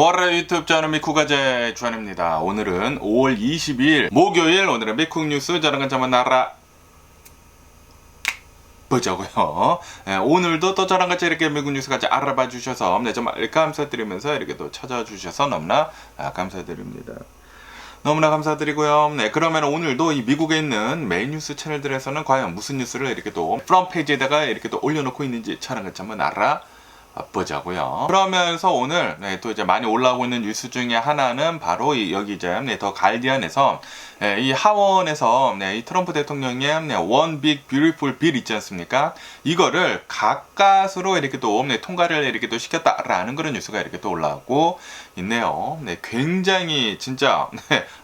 월요일 유튜브 저는 미쿠가제 주한입니다. 오늘은 5월 22일 목요일, 오늘은 미국 뉴스 저런 건 한번 알아보자고요. 오늘도 또 저랑 같이 이렇게 미국 뉴스 같이 알아봐 주셔서 정말 감사드리면서 이렇게 또 찾아주셔서 너무나 감사드립니다. 너무나 감사드리고요. 그러면 오늘도 이 미국에 있는 메인 뉴스 채널들에서는 과연 무슨 뉴스를 이렇게 또 프런트 페이지에다가 이렇게 또 올려놓고 있는지 저랑 같이 한번 보자고요. 그러면서 오늘 또 이제 많이 올라오고 있는 뉴스 중에 하나는 바로 여기 이제 더 가디언에서 이 하원에서 이 트럼프 대통령의 One Big Beautiful Bill 있지 않습니까? 이거를 가까스로 이렇게 또 통과를 이렇게 또 시켰다라는 그런 뉴스가 이렇게 또 올라오고 있네요. 굉장히 진짜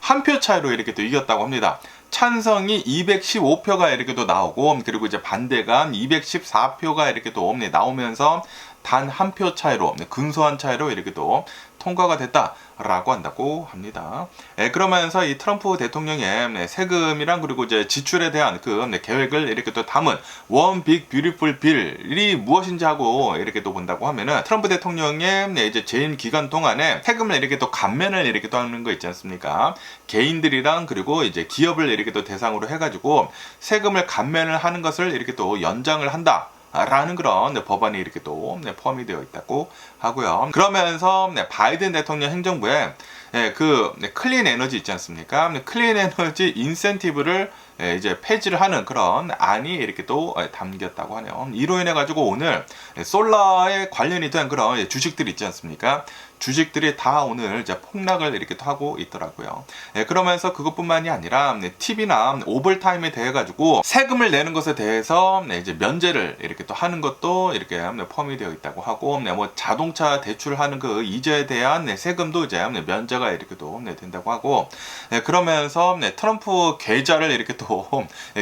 한 표 차이로 이렇게 또 이겼다고 합니다. 찬성이 215표가 이렇게 또 나오고, 그리고 이제 반대가 214표가 이렇게 또 나오면서 단 한 표 차이로, 근소한 차이로 이렇게 또 통과가 됐다라고 한다고 합니다. 그러면서 이 트럼프 대통령의 세금이랑 그리고 이제 지출에 대한 그 계획을 이렇게 또 담은 One Big Beautiful Bill이 무엇인지 하고 이렇게 또 본다고 하면은, 트럼프 대통령의 이제 재임 기간 동안에 세금을 이렇게 또 감면을 이렇게 또 하는 거 있지 않습니까? 개인들이랑 그리고 이제 기업을 이렇게 또 대상으로 해가지고 세금을 감면을 하는 것을 이렇게 또 연장을 한다 라는 그런 법안이 이렇게 또 포함이 되어 있다고 하고요. 그러면서 바이든 대통령 행정부에 그 클린 에너지 있지 않습니까? 클린 에너지 인센티브를 이제 폐지를 하는 그런 안이 이렇게 또 담겼다고 하네요. 이로 인해 가지고 오늘 솔라에 관련이 된 그런 주식들이 있지 않습니까? 주식들이 다 오늘 이제 폭락을 이렇게 하고 있더라고요. 그러면서 그것뿐만이 아니라 TV나 오버타임에 대해 가지고 세금을 내는 것에 대해서 이제 면제를 이렇게 또 하는 것도 이렇게 포함이 되어 있다고 하고, 뭐 자동차 대출하는 그 이자에 대한 세금도 이제 면제가 이렇게 또 된다고 하고, 그러면서 트럼프 계좌를 이렇게 또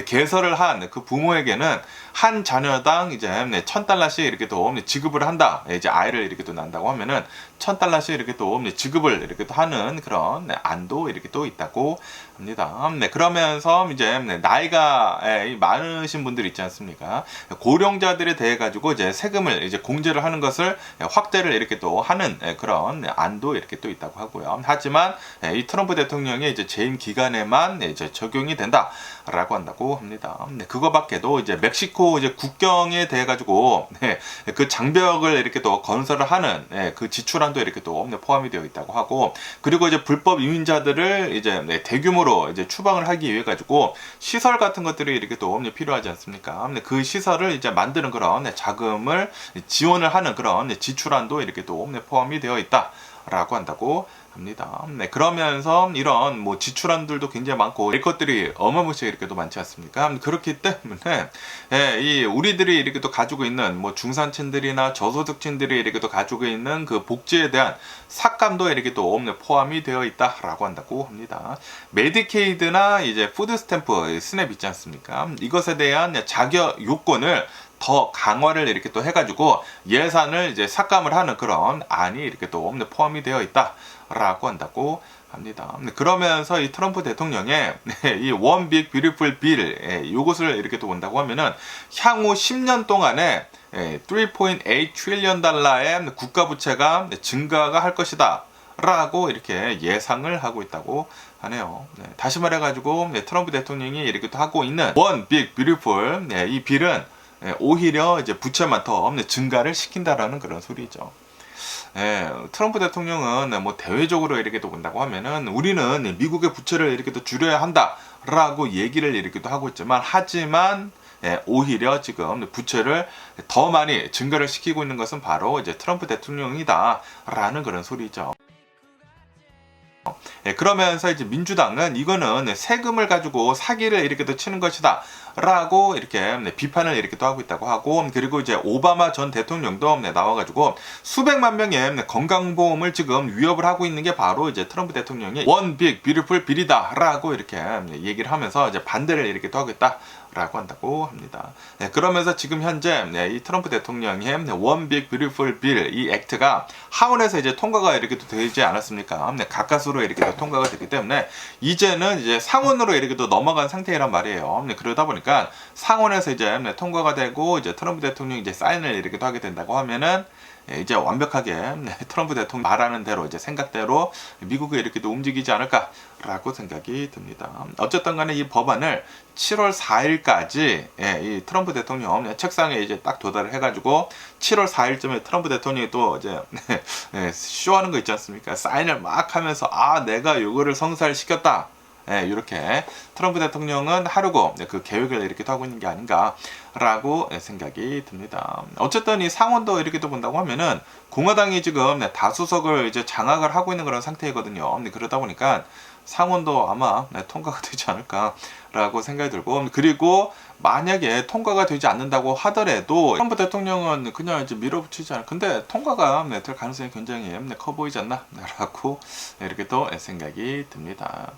개설을 한 그 부모에게는 한 자녀당 이제 $1,000씩 이렇게 또 지급을 한다. 이제 아이를 이렇게 또 난다고 하면은 $1,000씩 이렇게 또 지급을 이렇게 또 하는 그런 안도 이렇게 또 있다고 합니다. 그러면서 이제 나이가 많으신 분들 있지 않습니까? 고령자들에 대해 가지고 이제 세금을 이제 공제를 하는 것을 확대를 이렇게 또 하는 그런 안도 이렇게 또 있다고 하고요. 하지만 이 트럼프 대통령의 이제 재임 기간에만 이제 적용이 된다라고 한다고 합니다. 그거밖에도 이제 멕시코 이제 국경에 대해 가지고 그 장벽을 이렇게 또 건설을 하는 그 지출안도 이렇게 또 포함이 되어 있다고 하고, 그리고 이제 불법 이민자들을 이제 대규모로 이제 추방을 하기 위해 가지고 시설 같은 것들이 이렇게 또 필요하지 않습니까? 그 시설을 이제 만드는 그런 자금을 지원을 하는 그런 지출안도 이렇게 또 포함이 되어 있다라고 한다고 합니다. 그러면서 이런 뭐 지출안들도 굉장히 많고 이 것들이 어마무시하게 이렇게 또 많지 않습니까? 그렇기 때문에 이 우리들이 이렇게 또 가지고 있는 뭐 중산층들이나 저소득층들이 이렇게 또 가지고 있는 그 복지에 대한 삭감도 이렇게 또 포함이 되어 있다라고 한다고 합니다. 메디케이드나 이제 푸드 스탬프, 스냅 있지 않습니까? 이것에 대한 자격 요건을 더 강화를 이렇게 또 해가지고 예산을 이제 삭감을 하는 그런 안이 이렇게 또 포함이 되어 있다라고 한다고 합니다. 그러면서 이 트럼프 대통령의 이 One Big Beautiful Bill 이것을 이렇게 또 본다고 하면은 향후 10년 동안에 3.8 트릴리언 달러의 국가 부채가 증가가 할 것이다 라고 이렇게 예상을 하고 있다고 하네요. 다시 말해가지고 트럼프 대통령이 이렇게 또 하고 있는 One Big Beautiful 이 빌은 오히려 이제 부채만 더 증가를 시킨다라는 그런 소리죠. 트럼프 대통령은 뭐 대외적으로 이렇게 또 본다고 하면은 우리는 미국의 부채를 이렇게 또 줄여야 한다라고 얘기를 이렇게 또 하고 있지만, 하지만 오히려 지금 부채를 더 많이 증가를 시키고 있는 것은 바로 이제 트럼프 대통령이다라는 그런 소리죠. 그러면서 이제 민주당은 이거는 세금을 가지고 사기를 이렇게 또 치는 것이다 라고 이렇게 비판을 이렇게 또 하고 있다고 하고, 그리고 이제 오바마 전 대통령도 나와가지고 수백만 명의 건강보험을 지금 위협을 하고 있는 게 바로 이제 트럼프 대통령이 One Big Beautiful Bill이다 라고 이렇게 얘기를 하면서 이제 반대를 이렇게 또 하고 있다 라고 한다고 합니다. 네, 그러면서 지금 현재 이 트럼프 대통령의 One Big Beautiful Bill 이 액트가 하원에서 이제 통과가 이렇게 또 되지 않았습니까? 가까스로 이렇게 또 통과가 되기 때문에 이제는 이제 상원으로 이렇게 또 넘어간 상태란 말이에요. 그러다 보니까 상원에서 이제 통과가 되고 이제 트럼프 대통령이 이제 사인을 이렇게 또 하게 된다고 하면은 이제 완벽하게 트럼프 대통령 말하는 대로 이제 생각대로 미국이 이렇게 또 움직이지 않을까라고 생각이 듭니다. 어쨌든 간에 이 법안을 7월 4일까지 이 트럼프 대통령 책상에 이제 딱 도달을 해가지고 7월 4일쯤에 트럼프 대통령이 또 이제 쇼하는 거 있지 않습니까? 사인을 막 하면서 내가 요거를 성사시켰다. 이렇게 트럼프 대통령은 하려고 그 계획을 이렇게 하고 있는 게 아닌가라고 생각이 듭니다. 어쨌든 이 상원도 이렇게 또 본다고 하면은 공화당이 지금 다수석을 이제 장악을 하고 있는 그런 상태이거든요. 그러다 보니까 상원도 아마 통과가 되지 않을까라고 생각이 들고, 그리고 만약에 통과가 되지 않는다고 하더라도 트럼프 대통령은 그냥 이제 밀어붙이지 않을, 근데 통과가 될 가능성이 굉장히 커 보이지 않나 라고 이렇게 또 생각이 듭니다.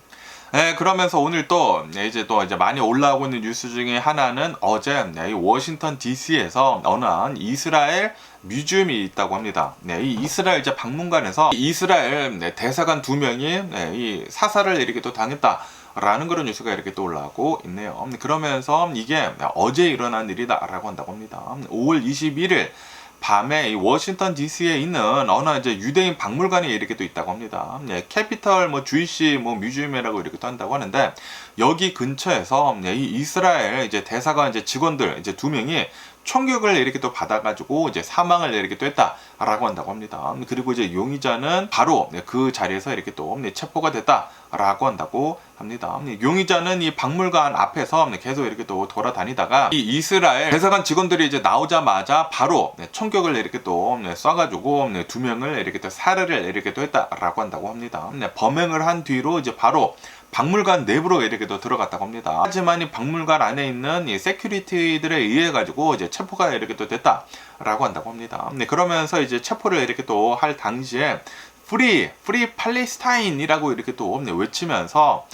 그러면서 오늘 또 이제 많이 올라오고 있는 뉴스 중에 하나는 어제 워싱턴 DC에서 어느 한 이스라엘 뮤지엄이 있다고 합니다. 이 이스라엘 이제 박물관에서 이스라엘 대사관 2명이 이 사살을 이렇게 또 당했다라는 그런 뉴스가 이렇게 또 올라오고 있네요. 그러면서 이게 어제 일어난 일이다라고 한다고 합니다. 5월 21일 밤에 이 워싱턴 DC에 있는 어느 이제 유대인 박물관이 이렇게 또 있다고 합니다. 캐피털 주이시 뮤지엄이라고 이렇게 또 한다고 하는데, 여기 근처에서 이 이스라엘 이제 대사관 이제 직원들 이제 2명이 총격을 이렇게 또 받아가지고 이제 사망을 이렇게 또 했다라고 한다고 합니다. 그리고 이제 용의자는 바로 그 자리에서 이렇게 또 체포가 됐다라고 한다고 합니다. 용의자는 이 박물관 앞에서 계속 이렇게 또 돌아다니다가 이 이스라엘 대사관 직원들이 이제 나오자마자 바로 총격을 이렇게 또 쏴가지고 2명을 이렇게 또 살해를 이렇게 또 했다라고 한다고 합니다. 범행을 한 뒤로 이제 바로 박물관 내부로 이렇게 또 들어갔다고 합니다. 하지만 이 박물관 안에 있는 이 세큐리티들에 의해 가지고 이제 체포가 이렇게 또 됐다라고 한다고 합니다. 그러면서 이제 체포를 이렇게 또 할 당시에 프리 팔레스타인이라고 이렇게 또 외치면서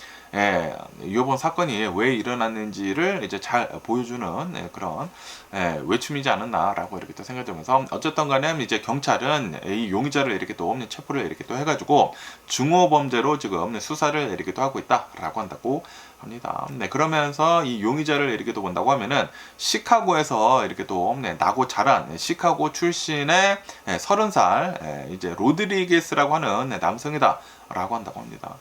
이번 사건이 왜 일어났는지를 이제 잘 보여주는 그런 외침이지 않았나라고 이렇게 또 생각되면서, 어쨌든 간에 이제 경찰은 이 용의자를 이렇게 또 체포를 이렇게 또 해가지고 중호범죄로 지금 수사를 이렇게 또 하고 있다라고 한다고 합니다. 그러면서 이 용의자를 이렇게 또 본다고 하면은 시카고에서 이렇게 또 나고 자란 시카고 출신의 30살 이제 로드리게스라고 하는 남성이다라고 한다고 합니다.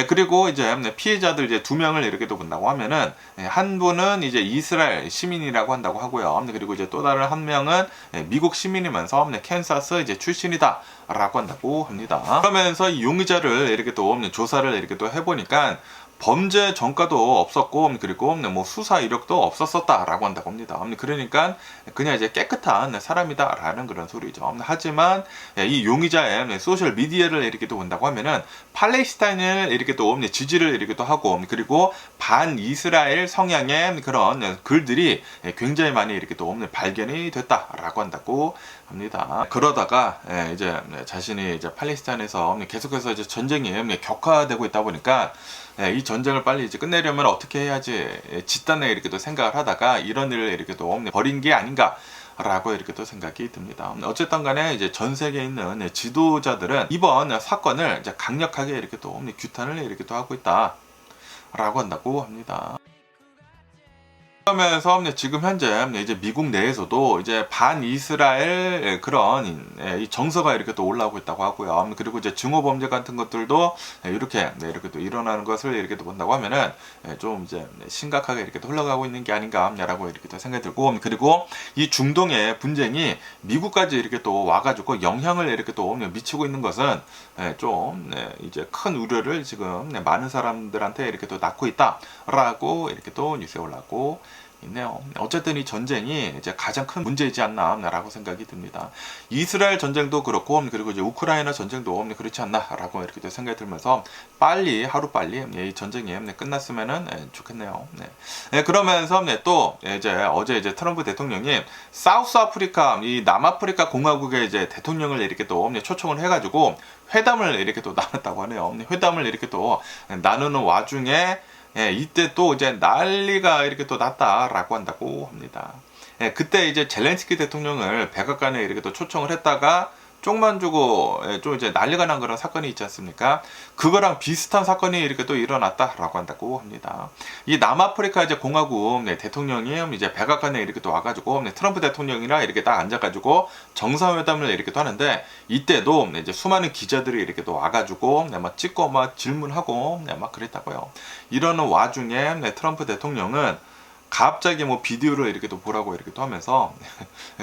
그리고 이제 피해자들 이제 2명을 이렇게 또 본다고 하면은 한 분은 이제 이스라엘 시민이라고 한다고 하고요. 그리고 이제 또 다른 한 명은 미국 시민이면서 캔사스 이제 출신이다라고 한다고 합니다. 그러면서 이 용의자를 이렇게 또 조사를 이렇게 또 해보니까 범죄 전과도 없었고, 그리고 수사 이력도 없었었다라고 한다고 합니다. 그러니까 그냥 이제 깨끗한 사람이다라는 그런 소리죠. 하지만 이 용의자의 소셜 미디어를 이렇게 또 본다고 하면은 팔레스타인을 이렇게 또 지지를 이렇게 또 하고, 그리고 반 이스라엘 성향의 그런 글들이 굉장히 많이 이렇게 또 발견이 됐다라고 한다고 합니다. 그러다가 이제 자신이 이제 팔레스타인에서 계속해서 이제 전쟁이 격화되고 있다 보니까 이 전쟁을 빨리 이제 끝내려면 어떻게 해야지 집단에 이렇게 또 생각을 하다가 이런 일을 이렇게 또 벌인 게 아닌가라고 이렇게 또 생각이 듭니다. 어쨌든 간에 이제 전 세계에 있는 지도자들은 이번 사건을 이제 강력하게 이렇게 또 규탄을 이렇게 또 하고 있다라고 한다고 합니다. 그러면서 지금 현재 이제 미국 내에서도 이제 반이스라엘 그런 이 정서가 이렇게 또 올라오고 있다고 하고요. 그리고 이제 증오 범죄 같은 것들도 이렇게 또 일어나는 것을 이렇게 또 본다고 하면은 좀 이제 심각하게 이렇게 또 흘러가고 있는 게 아닌가라고 이렇게 또 생각이 들고, 그리고 이 중동의 분쟁이 미국까지 이렇게 또 와가지고 영향을 이렇게 또 미치고 있는 것은 좀 이제 큰 우려를 지금 많은 사람들한테 이렇게 또 낳고 있다라고 이렇게 또 뉴스에 올라오고 있네요. 어쨌든 이 전쟁이 이제 가장 큰 문제이지 않나라고 생각이 듭니다. 이스라엘 전쟁도 그렇고, 그리고 이제 우크라이나 전쟁도 그렇지 않나라고 이렇게 또 생각이 들면서 하루 빨리 이 전쟁이 끝났으면은 좋겠네요. 그러면서 또 이제 어제 이제 트럼프 대통령이 사우스 아프리카 이 남아프리카 공화국의 이제 대통령을 이렇게 또 초청을 해가지고 회담을 이렇게 또 나눴다고 하네요. 회담을 이렇게 또 나누는 와중에 이때 또 이제 난리가 이렇게 또 났다라고 한다고 합니다. 그때 이제 젤렌스키 대통령을 백악관에 이렇게 또 초청을 했다가 쪽만 주고 좀 이제 난리가 난 그런 사건이 있지 않습니까? 그거랑 비슷한 사건이 이렇게 또 일어났다라고 한다고 합니다. 이 남아프리카 이제 공화국 대통령이 이제 백악관에 이렇게 또 와가지고 트럼프 대통령이랑 이렇게 딱 앉아가지고 정상회담을 이렇게 또 하는데 이때도 이제 수많은 기자들이 이렇게 또 와가지고 막 찍고 막 질문하고 막 그랬다고요. 이러는 와중에 트럼프 대통령은 갑자기 뭐 비디오를 이렇게 또 보라고 이렇게 또 하면서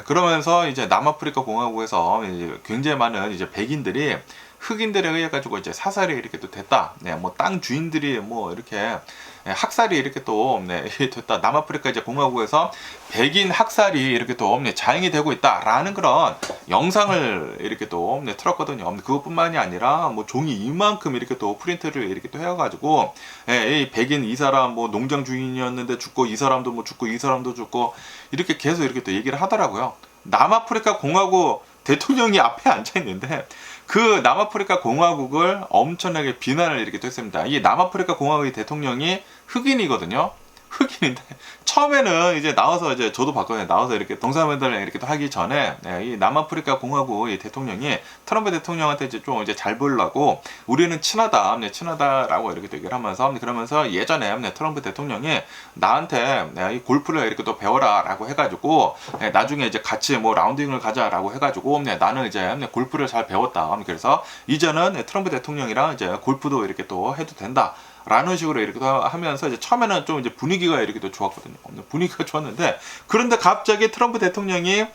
그러면서 이제 남아프리카 공화국에서 이제 굉장히 많은 이제 백인들이 흑인들에 의해 가지고 이제 사살이 이렇게 또 됐다. 뭐 땅 주인들이 뭐 이렇게 학살이 이렇게 또 됐다. 남아프리카 이제 공화국에서 백인 학살이 이렇게 또 자행이 되고 있다라는 그런 영상을 이렇게 또 틀었거든요. 그것뿐만이 아니라 뭐 종이 이만큼 이렇게 또 프린트를 이렇게 또 해가지고 이 백인 이 사람 뭐 농장 주인이었는데 죽고 이 사람도 뭐 죽고 이 사람도 죽고 이렇게 계속 이렇게 또 얘기를 하더라고요. 남아프리카 공화국 대통령이 앞에 앉아 있는데 그 남아프리카 공화국을 엄청나게 비난을 이렇게 또 했습니다. 이 남아프리카 공화국의 대통령이 흑인이거든요. 흑인인데 처음에는 이제 나와서 이제 저도 봤거든요. 나와서 이렇게 동사면담을 이렇게 또 하기 전에 이 남아프리카 공화국 이 대통령이 트럼프 대통령한테 이제 좀 이제 잘 보이려고 우리는 친하다, 친하다라고 이렇게 또 얘기를 하면서 그러면서 예전에 트럼프 대통령이 나한테 이 골프를 이렇게 또 배워라라고 해가지고 나중에 이제 같이 뭐 라운딩을 가자라고 해가지고 나는 이제 골프를 잘 배웠다. 그래서 이제는 트럼프 대통령이랑 이제 골프도 이렇게 또 해도 된다. 라는 식으로 이렇게 하면서 이제 처음에는 좀 이제 분위기가 이렇게 또 좋았거든요. 분위기가 좋았는데 그런데 갑자기 트럼프 대통령이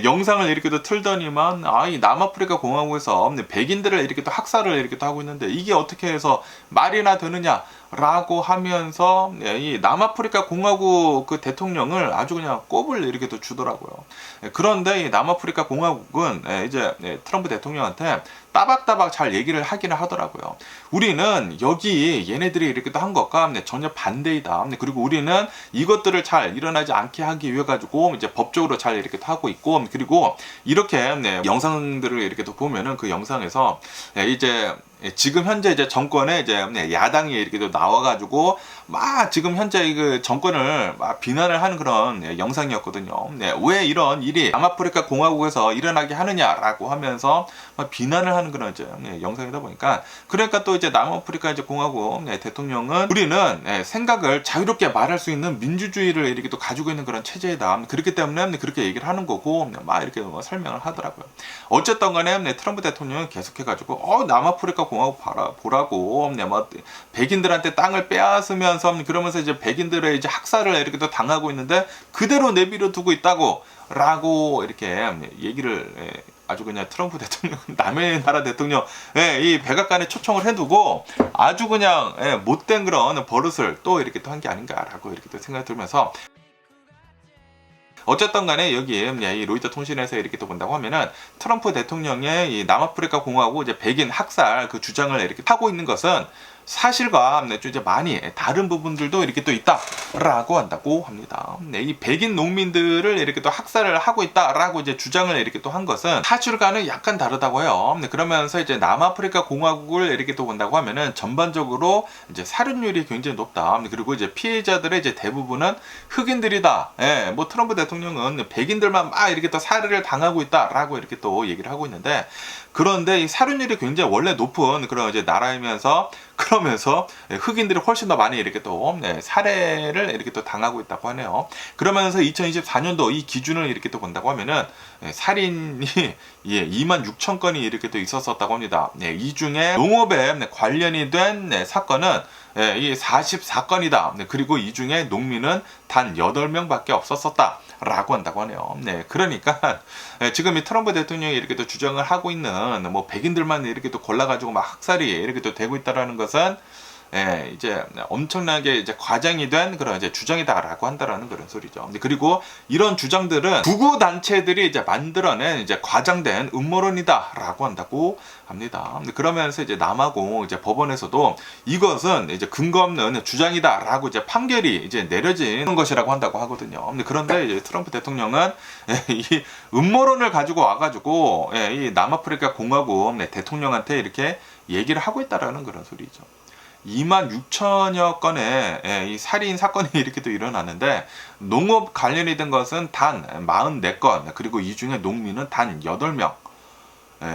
영상을 이렇게 또 틀더니만 이 남아프리카 공화국에서 백인들을 이렇게 또 학살을 이렇게 또 하고 있는데 이게 어떻게 해서 말이나 되느냐 라고 하면서 이 남아프리카 공화국 그 대통령을 아주 그냥 꼽을 이렇게 또 주더라고요. 그런데 이 남아프리카 공화국은 이제 트럼프 대통령한테 따박따박 잘 얘기를 하기는 하더라고요. 우리는 여기 얘네들이 이렇게 또 한 것과 전혀 반대이다. 그리고 우리는 이것들을 잘 일어나지 않게 하기 위해 가지고 이제 법적으로 잘 이렇게 하고 있고 그리고 이렇게 영상들을 이렇게 또 보면은 그 영상에서 이제 지금 현재 이제 정권에 이제 야당이 이렇게 또 나와가지고 막 지금 현재 그 정권을 막 비난을 하는 그런 영상이었거든요. 왜 이런 일이 남아프리카 공화국에서 일어나게 하느냐라고 하면서 막 비난을 하는 그런 이제 영상이다 보니까 그러니까 또 이제 남아프리카 이제 공화국 대통령은 우리는 생각을 자유롭게 말할 수 있는 민주주의를 이렇게 또 가지고 있는 그런 체제이다. 그렇기 때문에 그렇게 얘기를 하는 거고 막 이렇게 설명을 하더라고요. 어쨌든 간에 트럼프 대통령은 계속해가지고 남아프리카 공화국 보라고 뭐 백인들한테 땅을 빼앗으면서 그러면서 이제 백인들의 이제 학살을 이렇게 또 당하고 있는데 그대로 내버려 두고 있다고 라고 이렇게 얘기를 아주 그냥 트럼프 대통령 남의 나라 대통령 이 백악관에 초청을 해두고 아주 그냥 못된 그런 버릇을 또 이렇게 또 한 게 아닌가라고 이렇게 또 생각이 들면서 어쨌든 간에 여기 이 로이터 통신에서 이렇게 또 본다고 하면은 트럼프 대통령의 이 남아프리카 공화국 이제 백인 학살 그 주장을 이렇게 하고 있는 것은 사실과 좀 이제 많이 다른 부분들도 이렇게 또 있다라고 한다고 합니다. 이 백인 농민들을 이렇게 또 학살을 하고 있다라고 이제 주장을 이렇게 또 한 것은 사실과는 약간 다르다고 해요. 그러면서 이제 남아프리카 공화국을 이렇게 또 본다고 하면은 전반적으로 이제 살인율이 굉장히 높다. 그리고 이제 피해자들의 이제 대부분은 흑인들이다. 뭐 트럼프 대통령은 백인들만 막 이렇게 또 살해를 당하고 있다라고 이렇게 또 얘기를 하고 있는데 그런데 이 살인율이 굉장히 원래 높은 그런 이제 나라이면서 그러면서 흑인들이 훨씬 더 많이 이렇게 또 살해를 이렇게 또 당하고 있다고 하네요. 그러면서 2024년도 이 기준을 이렇게 또 본다고 하면은 살인이 26,000건이 이렇게 또 있었었다고 합니다. 이 중에 농업에 관련이 된 사건은 이 44건이다. 그리고 이 중에 농민은 단 8명밖에 없었었다. 라고 한다고 하네요. 그러니까 지금 이 트럼프 대통령이 이렇게 또 주장을 하고 있는 뭐 백인들만 이렇게 또 골라가지고 막 학살이 이렇게 또 되고 있다라는 것은 이제 엄청나게 이제 과장이 된 그런 이제 주장이다라고 한다라는 그런 소리죠. 그리고 이런 주장들은 구구 단체들이 이제 만들어낸 이제 과장된 음모론이다라고 한다고 합니다. 그러면서 이제 남아공 이제 법원에서도 이것은 이제 근거 없는 주장이다라고 이제 판결이 이제 내려진 것이라고 한다고 하거든요. 그런데 이제 트럼프 대통령은 이 음모론을 가지고 와가지고 이 남아프리카 공화국 대통령한테 이렇게 얘기를 하고 있다라는 그런 소리죠. 2만 6천여 건의 이 살인 사건이 이렇게 또 일어났는데 농업 관련이 된 것은 단 44건, 그리고 이 중에 농민은 단 8명.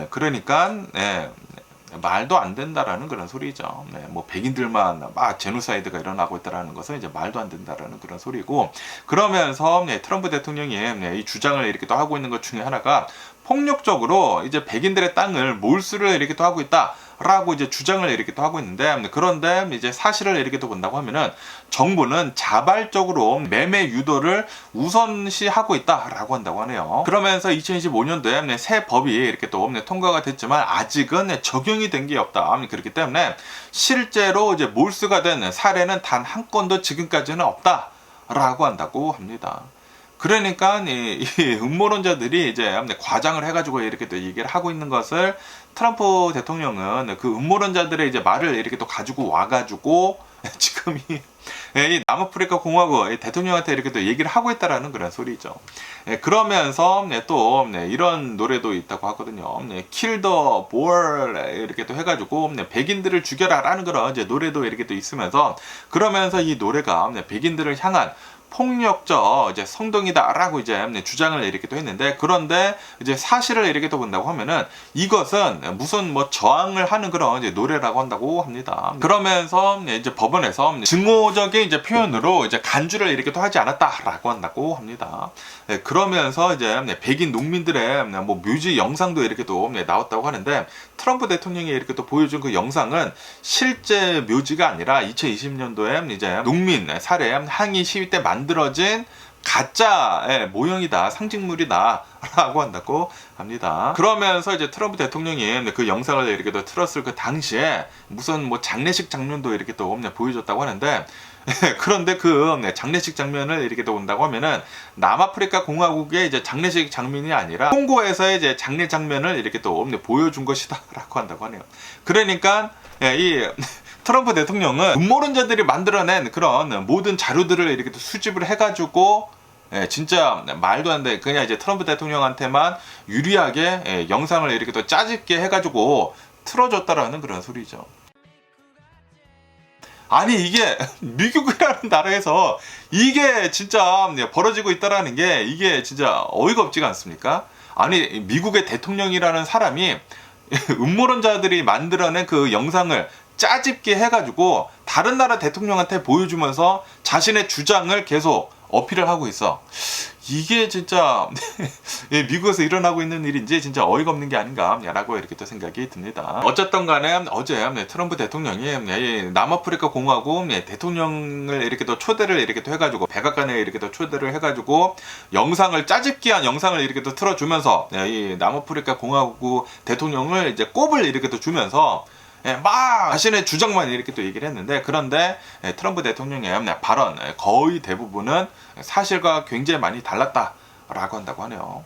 그러니까 말도 안 된다라는 그런 소리죠. 뭐 백인들만 막 제노사이드가 일어나고 있다라는 것은 이제 말도 안 된다라는 그런 소리고, 그러면서 트럼프 대통령이 이 주장을 이렇게 또 하고 있는 것 중에 하나가 폭력적으로 이제 백인들의 땅을 몰수를 이렇게 또 하고 있다라고 이제 주장을 이렇게 또 하고 있는데, 그런데 이제 사실을 이렇게 또 본다고 하면은 정부는 자발적으로 매매 유도를 우선시하고 있다라고 한다고 하네요. 그러면서 2025년도에 새 법이 이렇게 또 통과가 됐지만 아직은 적용이 된 게 없다. 그렇기 때문에 실제로 이제 몰수가 된 사례는 단 한 건도 지금까지는 없다라고 한다고 합니다. 그러니까 이 음모론자들이 이제 과장을 해가지고 이렇게 또 얘기를 하고 있는 것을, 트럼프 대통령은 그 음모론자들의 이제 말을 이렇게 또 가지고 와가지고 지금 이 남아프리카 공화국 대통령한테 이렇게 또 얘기를 하고 있다라는 그런 소리죠. 그러면서 또 이런 노래도 있다고 하거든요. Kill the Boer 이렇게 또 해가지고 백인들을 죽여라라는 그런 이제 노래도 이렇게 또 있으면서, 그러면서 이 노래가 백인들을 향한 폭력적 이제 성동이다라고 이제 주장을 이렇게 또 했는데, 그런데 이제 사실을 이렇게 또 본다고 하면은 이것은 무슨 뭐 저항을 하는 그런 이제 노래라고 한다고 합니다. 그러면서 이제 법원에서 증오적인 이제 표현으로 이제 간주를 이렇게 또 하지 않았다라고 한다고 합니다. 그러면서 이제 백인 농민들의 뭐 묘지 영상도 이렇게 또 나왔다고 하는데, 트럼프 대통령이 이렇게 또 보여준 그 영상은 실제 묘지가 아니라 2020년도에 이제 농민 살해 항의 시위 때 만들어진 가짜 모형이다, 상징물이다 라고 한다고 합니다. 그러면서 이제 트럼프 대통령이 그 영상을 이렇게 또 틀었을 그 당시에 무슨 뭐 장례식 장면도 이렇게 또 보여줬다고 하는데, 그런데 그 장례식 장면을 이렇게 또 본다고 하면은 남아프리카 공화국의 이제 장례식 장면이 아니라 콩고에서의 이제 장례 장면을 이렇게 또 보여준 것이다라고 한다고 하네요. 그러니까 이 트럼프 대통령은 음모론자들이 만들어낸 그런 모든 자료들을 이렇게 또 수집을 해가지고 진짜 말도 안 돼, 그냥 이제 트럼프 대통령한테만 유리하게 영상을 이렇게 또 짜집게 해가지고 틀어줬다라는 그런 소리죠. 아니 이게 미국이라는 나라에서 이게 진짜 벌어지고 있다라는 게 이게 진짜 어이가 없지가 않습니까? 아니 미국의 대통령이라는 사람이 음모론자들이 만들어낸 그 영상을 짜집게 해가지고 다른 나라 대통령한테 보여주면서 자신의 주장을 계속 어필을 하고 있어. 이게 진짜 미국에서 일어나고 있는 일인지 진짜 어이가 없는 게 아닌가라고 이렇게 또 생각이 듭니다. 어쨌든 간에 어제 트럼프 대통령이 남아프리카 공화국 대통령을 이렇게 또 초대를 이렇게 또 해가지고 백악관에 이렇게 또 초대를 해가지고 영상을 짜집기한 영상을 이렇게 또 틀어주면서 이 남아프리카 공화국 대통령을 이제 꼽을 이렇게 또 주면서 막 자신의 주장만 이렇게 또 얘기를 했는데, 그런데 트럼프 대통령의 발언 거의 대부분은 사실과 굉장히 많이 달랐다라고 한다고 하네요.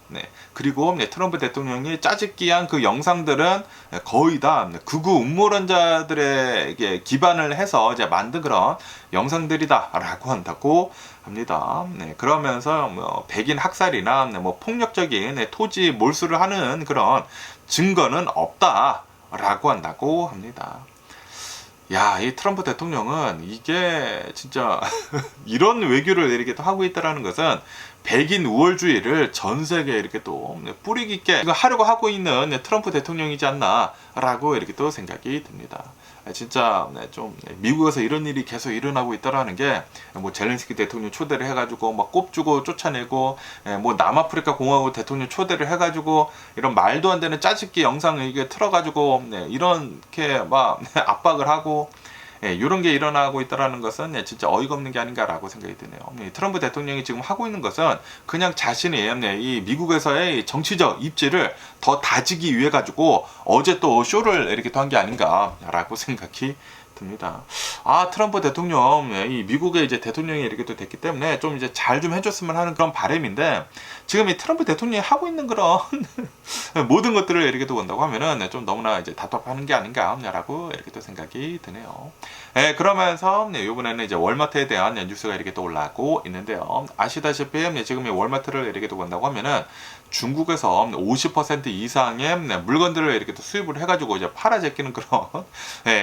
그리고 트럼프 대통령이 짜집기한 그 영상들은 거의 다 극우 음모론자들에게 기반을 해서 이제 만든 그런 영상들이다라고 한다고 합니다. 그러면서 뭐 백인 학살이나 뭐 폭력적인 토지 몰수를 하는 그런 증거는 없다 라고 한다고 합니다. 야, 이 트럼프 대통령은 이게 진짜 이런 외교를 이렇게 또 하고 있다라는 것은 백인 우월주의를 전 세계에 이렇게 또 뿌리 깊게 하려고 하고 있는 트럼프 대통령이지 않나라고 이렇게 또 생각이 듭니다. 진짜 좀 미국에서 이런 일이 계속 일어나고 있다라는 게, 뭐 젤렌스키 대통령 초대를 해가지고 막 꼽주고 쫓아내고, 뭐 남아프리카 공화국 대통령 초대를 해가지고 이런 말도 안 되는 짜집기 영상을 이게 틀어가지고 이렇게 막 압박을 하고, 이런 게 일어나고 있다라는 것은 진짜 어이가 없는 게 아닌가라고 생각이 드네요. 트럼프 대통령이 지금 하고 있는 것은 그냥 자신이 이 미국에서의 정치적 입지를 더 다지기 위해 가지고 어제 또 쇼를 이렇게 또 한 게 아닌가라고 생각이 듭니다. 아, 트럼프 대통령, 이 미국의 이제 대통령이 이렇게 또 됐기 때문에 좀 이제 잘 좀 해줬으면 하는 그런 바람인데, 지금 이 트럼프 대통령이 하고 있는 그런 모든 것들을 이렇게 또 본다고 하면은 좀 너무나 이제 답답하는 게 아닌가라고 이렇게 또 생각이 드네요. 그러면서 이번에는 이제 월마트에 대한 뉴스가 이렇게 또 올라오고 있는데요. 아시다시피 지금 이 월마트를 이렇게 또 본다고 하면은 중국에서 50% 이상의 물건들을 이렇게 또 수입을 해가지고 이제 팔아 제끼는 그런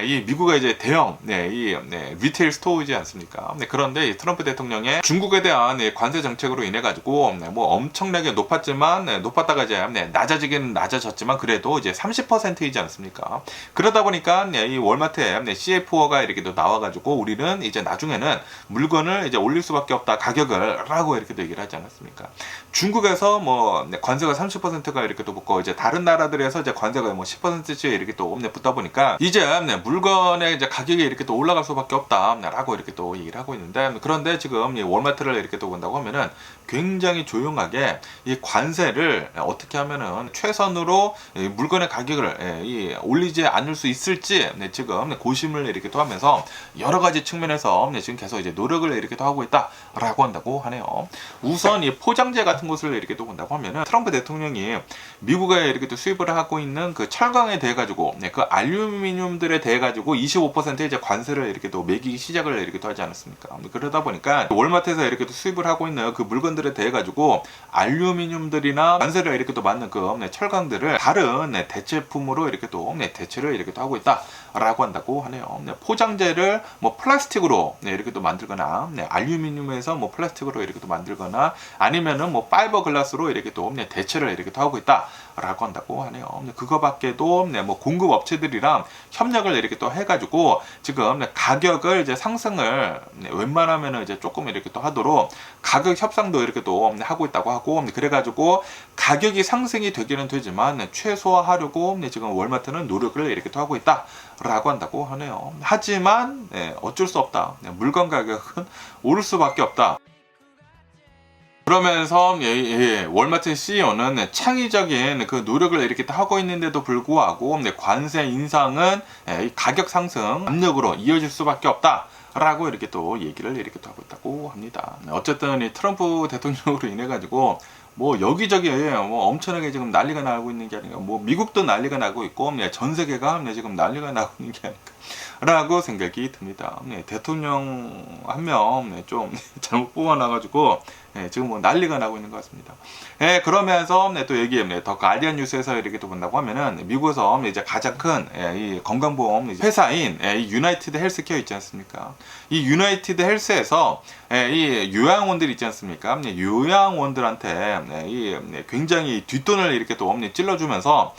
이 미국의 이제 대형 리테일 스토어이지 않습니까? 그런데 이 트럼프 대통령의 중국에 대한 관세 정책으로 인해 가지고 뭐 엄청나게 높았지만 높았다가 이제 낮아지긴 낮아졌지만 그래도 이제 30%이지 않습니까? 그러다 보니까 이 월마트에 CFO가 이렇게 또 나와가지고 우리는 이제 나중에는 물건을 이제 올릴 수밖에 없다 가격을 라고 이렇게 또 얘기를 하지 않았습니까? 중국에서 뭐 관세가 30%가 이렇게 또 붙고 이제 다른 나라들에서 이제 관세가 뭐 10%씩 이렇게 또 붙다 보니까 이제 물건의 이제 가격이 이렇게 또 올라갈 수밖에 없다라고 이렇게 또 얘기를 하고 있는데 그런데 지금 이 월마트를 이렇게 또 본다고 하면은 굉장히 조용하게 이 관세를 어떻게 하면은 최선으로 물건의 가격을 올리지 않을 수 있을지 지금 고심을 이렇게 또 하면서 여러 가지 측면에서 지금 계속 이제 노력을 이렇게 또 하고 있다라고 한다고 하네요. 우선 이 포장재 같은 것을 이렇게 또 본다고 하면은 트럼프 대통령이 미국에 이렇게 또 수입을 하고 있는 그 철강에 대해 가지고 그 알루미늄들에 대해 가지고 25% 이제 관세를 이렇게 또 매기기 시작을 이렇게 또 하지 않았습니까? 그러다 보니까 월마트에서 이렇게 또 수입을 하고 있는 그 물건들에 대해 가지고 알루미늄들이나 관세를 이렇게 또 맞는 그 철강들을 다른 대체품으로 이렇게 또 대체를 이렇게 또 하고 있다라고 한다고 하네요. 포장재를 뭐 플라스틱으로 이렇게 또 만들거나 알루미늄에서 뭐 플라스틱으로 이렇게 또 만들거나 아니면은 뭐 파이버 글라스로 이렇게 또 대체를 이렇게 또 하고 있다라고 한다고 하네요. 그거밖에도 뭐 공급 업체들이랑 협력을 이렇게 또 해가지고 지금 가격을 이제 상승을 웬만하면은 이제 조금 이렇게 또 하도록 가격 협상도 이렇게 또 하고 있다고 하고 그래가지고 가격이 상승이 되기는 되지만 최소화하려고 지금 월마트는 노력을 이렇게 또 하고 있다라고 한다고 하네요. 하지만 어쩔 수 없다. 물건 가격은 오를 수밖에 없다. 그러면서 월마트 CEO는 창의적인 그 노력을 이렇게 하고 있는데도 불구하고 관세 인상은 가격 상승 압력으로 이어질 수밖에 없다. 라고 이렇게 또 얘기를 이렇게 또 하고 있다고 합니다. 어쨌든 이 트럼프 대통령으로 인해 가지고 뭐 여기저기 뭐 엄청나게 지금 난리가 나고 있는 게 아닌가, 뭐 미국도 난리가 나고 있고 전 세계가 지금 난리가 나고 있는 게 아닌가 라고 생각이 듭니다. 대통령 한 명 좀 잘못 뽑아놔가지고 지금 뭐 난리가 나고 있는 것 같습니다. 그러면서 또 여기 더 가디언 뉴스에서 이렇게 또 본다고 하면은 미국에서 이제 가장 큰 이 건강보험 회사인 이 유나이티드 헬스케어 있지 않습니까? 이 유나이티드 헬스에서 이 요양원들 있지 않습니까? 요양원들한테 이 굉장히 뒷돈을 이렇게 또 찔러주면서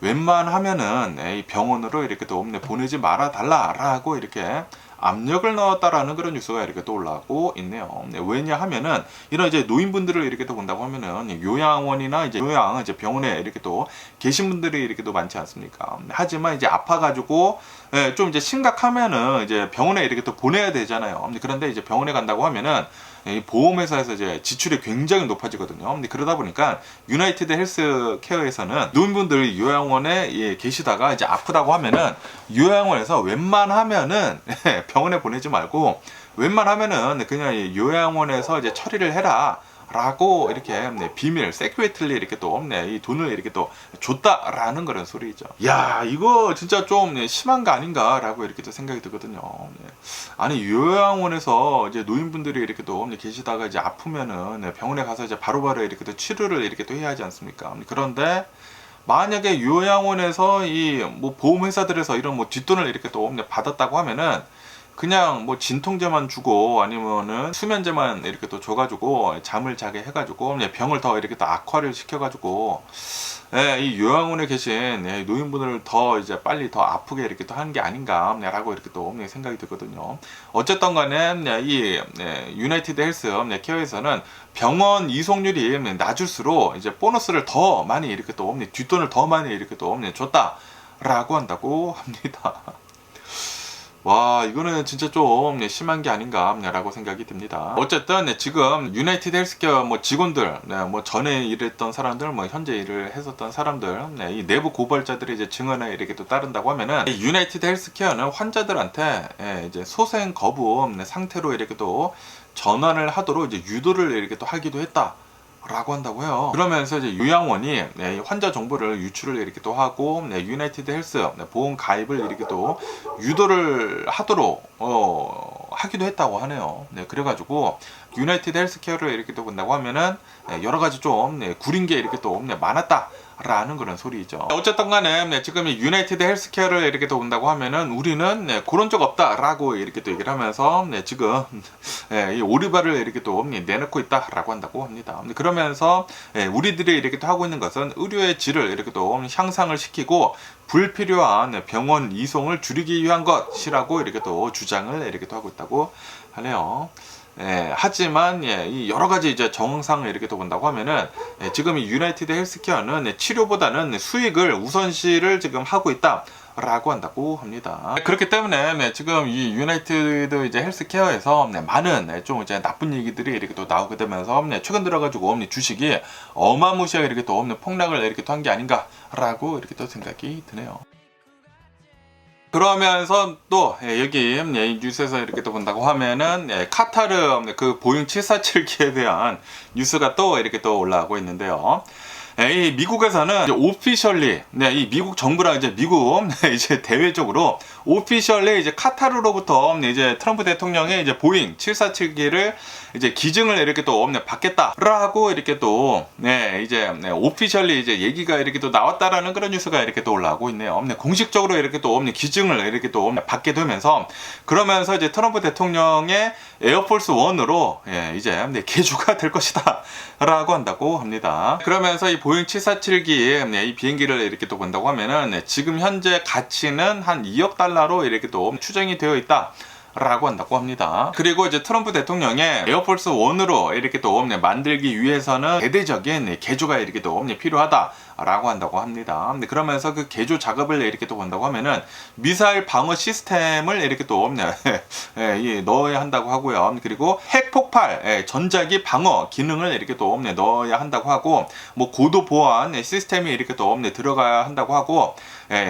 웬만하면은 이 병원으로 이렇게 또 보내지 말아 달라라고 이렇게 압력을 넣었다라는 그런 뉴스가 이렇게 또 올라오고 있네요. 왜냐하면은 이런 이제 노인분들을 이렇게 또 본다고 하면은 요양원이나 이제 이제 병원에 이렇게 또 계신 분들이 이렇게 또 많지 않습니까? 하지만 이제 아파가지고 좀 이제 심각하면은 이제 병원에 이렇게 또 보내야 되잖아요. 그런데 이제 병원에 간다고 하면은 이 보험회사에서 이제 지출이 굉장히 높아지거든요. 근데 그러다 보니까 유나이티드 헬스케어에서는 노인분들이 요양원에 계시다가 이제 아프다고 하면은 요양원에서 웬만하면은 병원에 보내지 말고 웬만하면은 그냥 이 요양원에서 이제 처리를 해라. 라고 이렇게 비밀 세크레틀리 이렇게 또 이 돈을 이렇게 또 줬다라는 그런 소리죠. 야, 이거 진짜 좀 심한 거 아닌가라고 이렇게 또 생각이 들거든요. 아니 요양원에서 이제 노인분들이 이렇게 또 계시다가 이제 아프면은 병원에 가서 이제 바로바로 이렇게 또 치료를 이렇게 또 해야 하지 않습니까? 그런데 만약에 요양원에서 이 뭐 보험회사들에서 이런 뭐 뒷돈을 이렇게 또 받았다고 하면은 그냥 뭐 진통제만 주고 아니면은 수면제만 이렇게 또 줘가지고 잠을 자게 해가지고 병을 더 이렇게 또 악화를 시켜가지고 이 요양원에 계신 노인분을 더 이제 빨리 더 아프게 이렇게 또 하는 게 아닌가라고 이렇게 또 생각이 들거든요. 어쨌든 간에 이 유나이티드 헬스 케어에서는 병원 이송률이 낮을수록 이제 보너스를 더 많이 이렇게 또 뒷돈을 더 많이 이렇게 또 줬다라고 한다고 합니다. 와, 이거는 진짜 좀 심한 게 아닌가 라고 생각이 듭니다. 어쨌든 지금 유나이티드 헬스케어 뭐 직원들, 뭐 전에 일했던 사람들, 뭐 현재 일을 했었던 사람들, 이 내부 고발자들이 이제 증언에 이렇게 또 따른다고 하면은 유나이티드 헬스케어는 환자들한테 이제 소생 거부 상태로 이렇게 또 전환을 하도록 이제 유도를 이렇게 또 하기도 했다. 라고 한다고 해요. 그러면서 이제 요양원이 환자 정보를 유출을 이렇게 또 하고 유나이티드 헬스 보험 가입을 이렇게 또 유도를 하도록 하기도 했다고 하네요. 그래가지고 유나이티드 헬스케어를 이렇게 또 본다고 하면은 여러 가지 좀 구린 게 이렇게 또 많았다. 라는 그런 소리죠. 어쨌든 간에 지금 이 유나이티드 헬스케어를 이렇게 또 본다고 하면은 우리는 그런 적 없다라고 이렇게 또 얘기를 하면서 지금 이 오리발을 이렇게 또 내놓고 있다라고 한다고 합니다. 그러면서 우리들이 이렇게 또 하고 있는 것은 의료의 질을 이렇게 또 향상을 시키고 불필요한 병원 이송을 줄이기 위한 것이라고 이렇게 또 주장을 이렇게 또 하고 있다고 하네요. 하지만 이 여러 가지 이제 정상을 이렇게 또 본다고 하면은 지금 이 유나이티드 헬스케어는 치료보다는 수익을 우선시를 지금 하고 있다. 라고 한다고 합니다. 그렇기 때문에 지금 이 유나이티드 이제 헬스케어에서 많은 좀 이제 나쁜 얘기들이 이렇게 또 나오게 되면서 최근 들어가지고 주식이 어마무시하게 이렇게 또 폭락을 이렇게 또 한 게 아닌가라고 이렇게 또 생각이 드네요. 그러면서 또 여기 뉴스에서 이렇게 또 본다고 하면은 카타르 그 보잉 747기에 대한 뉴스가 또 이렇게 또 올라오고 있는데요. 이 미국에서는 이제 오피셜리 이 미국 정부랑 이제 미국 이제 대외적으로 오피셜리 이제 카타르로부터 이제 트럼프 대통령의 이제 보잉 747기를 이제 기증을 이렇게 또 받겠다라고 이렇게 또 이제 오피셜리 이제 얘기가 이렇게 또 나왔다라는 그런 뉴스가 이렇게 또 올라오고 있네요. 공식적으로 이렇게 또 기증을 이렇게 또 받게 되면서 그러면서 이제 트럼프 대통령의 에어포스 1으로 이제 개조가 될 것이다라고 한다고 합니다. 그러면서 이 보잉 747기 이 비행기를 이렇게 또 본다고 하면은 지금 현재 가치는 한 2억 달러로 이렇게 또 추정이 되어 있다. 라고 한다고 합니다. 그리고 이제 트럼프 대통령의 에어포스 1으로 이렇게 또 만들기 위해서는 대대적인 개조가 이렇게 또 필요하다라고 한다고 합니다. 그러면서 그 개조 작업을 이렇게 또 본다고 하면은 미사일 방어 시스템을 이렇게 또 넣어야 한다고 하고요. 그리고 핵 폭발 전자기 방어 기능을 이렇게 또 넣어야 한다고 하고 뭐 고도 보안 시스템이 이렇게 또 들어가야 한다고 하고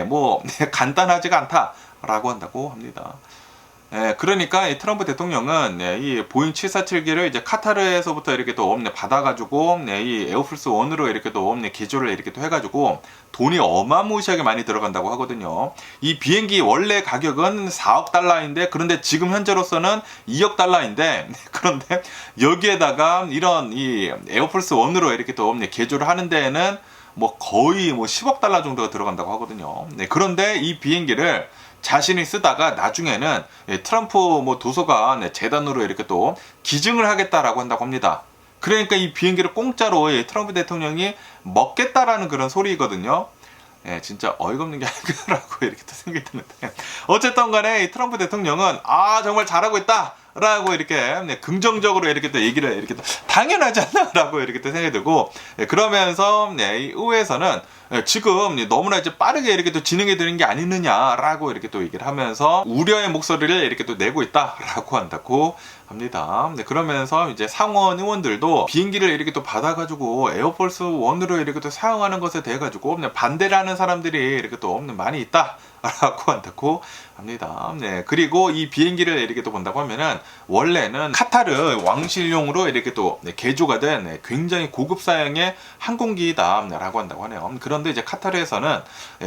뭐 간단하지가 않다라고 한다고 합니다. 그러니까 이 트럼프 대통령은 이 보잉 747기를 이제 카타르에서부터 이렇게 또 받아가지고 이 에어포스 1으로 이렇게 또 개조를 이렇게 또 해가지고 돈이 어마무시하게 많이 들어간다고 하거든요. 이 비행기 원래 가격은 4억 달러인데 그런데 지금 현재로서는 2억 달러인데 그런데 여기에다가 이런 이 에어포스 1으로 이렇게 또 개조를 하는 데에는 뭐 거의 뭐 10억 달러 정도가 들어간다고 하거든요. 그런데 이 비행기를 자신이 쓰다가 나중에는 트럼프 뭐 도서관 재단으로 이렇게 또 기증을 하겠다라고 한다고 합니다. 그러니까 이 비행기를 공짜로 트럼프 대통령이 먹겠다라는 그런 소리거든요. 진짜 어이가 없는 게 아닌가라고 이렇게 또 생각이 드는데 어쨌든 간에 이 트럼프 대통령은 정말 잘하고 있다 라고 이렇게 긍정적으로 이렇게 또 얘기를 이렇게 또 당연하지 않나 라고 이렇게 또 생각이 들고 그러면서 이 의회에서는 지금 너무나 이제 빠르게 이렇게 또 진행이 되는 게 아니느냐라고 이렇게 또 얘기를 하면서 우려의 목소리를 이렇게 또 내고 있다라고 한다고 합니다. 그러면서 이제 상원 의원들도 비행기를 이렇게 또 받아가지고 에어포스 1으로 이렇게 또 사용하는 것에 대해 가지고 반대를 하는 사람들이 이렇게 또 많이 있다. 라고 한다고 합니다. 그리고 이 비행기를 이렇게 또 본다고 하면은 원래는 카타르 왕실용으로 이렇게 또 개조가 된 굉장히 고급 사양의 항공기다라고 한다고 하네요. 그런데 이제 카타르에서는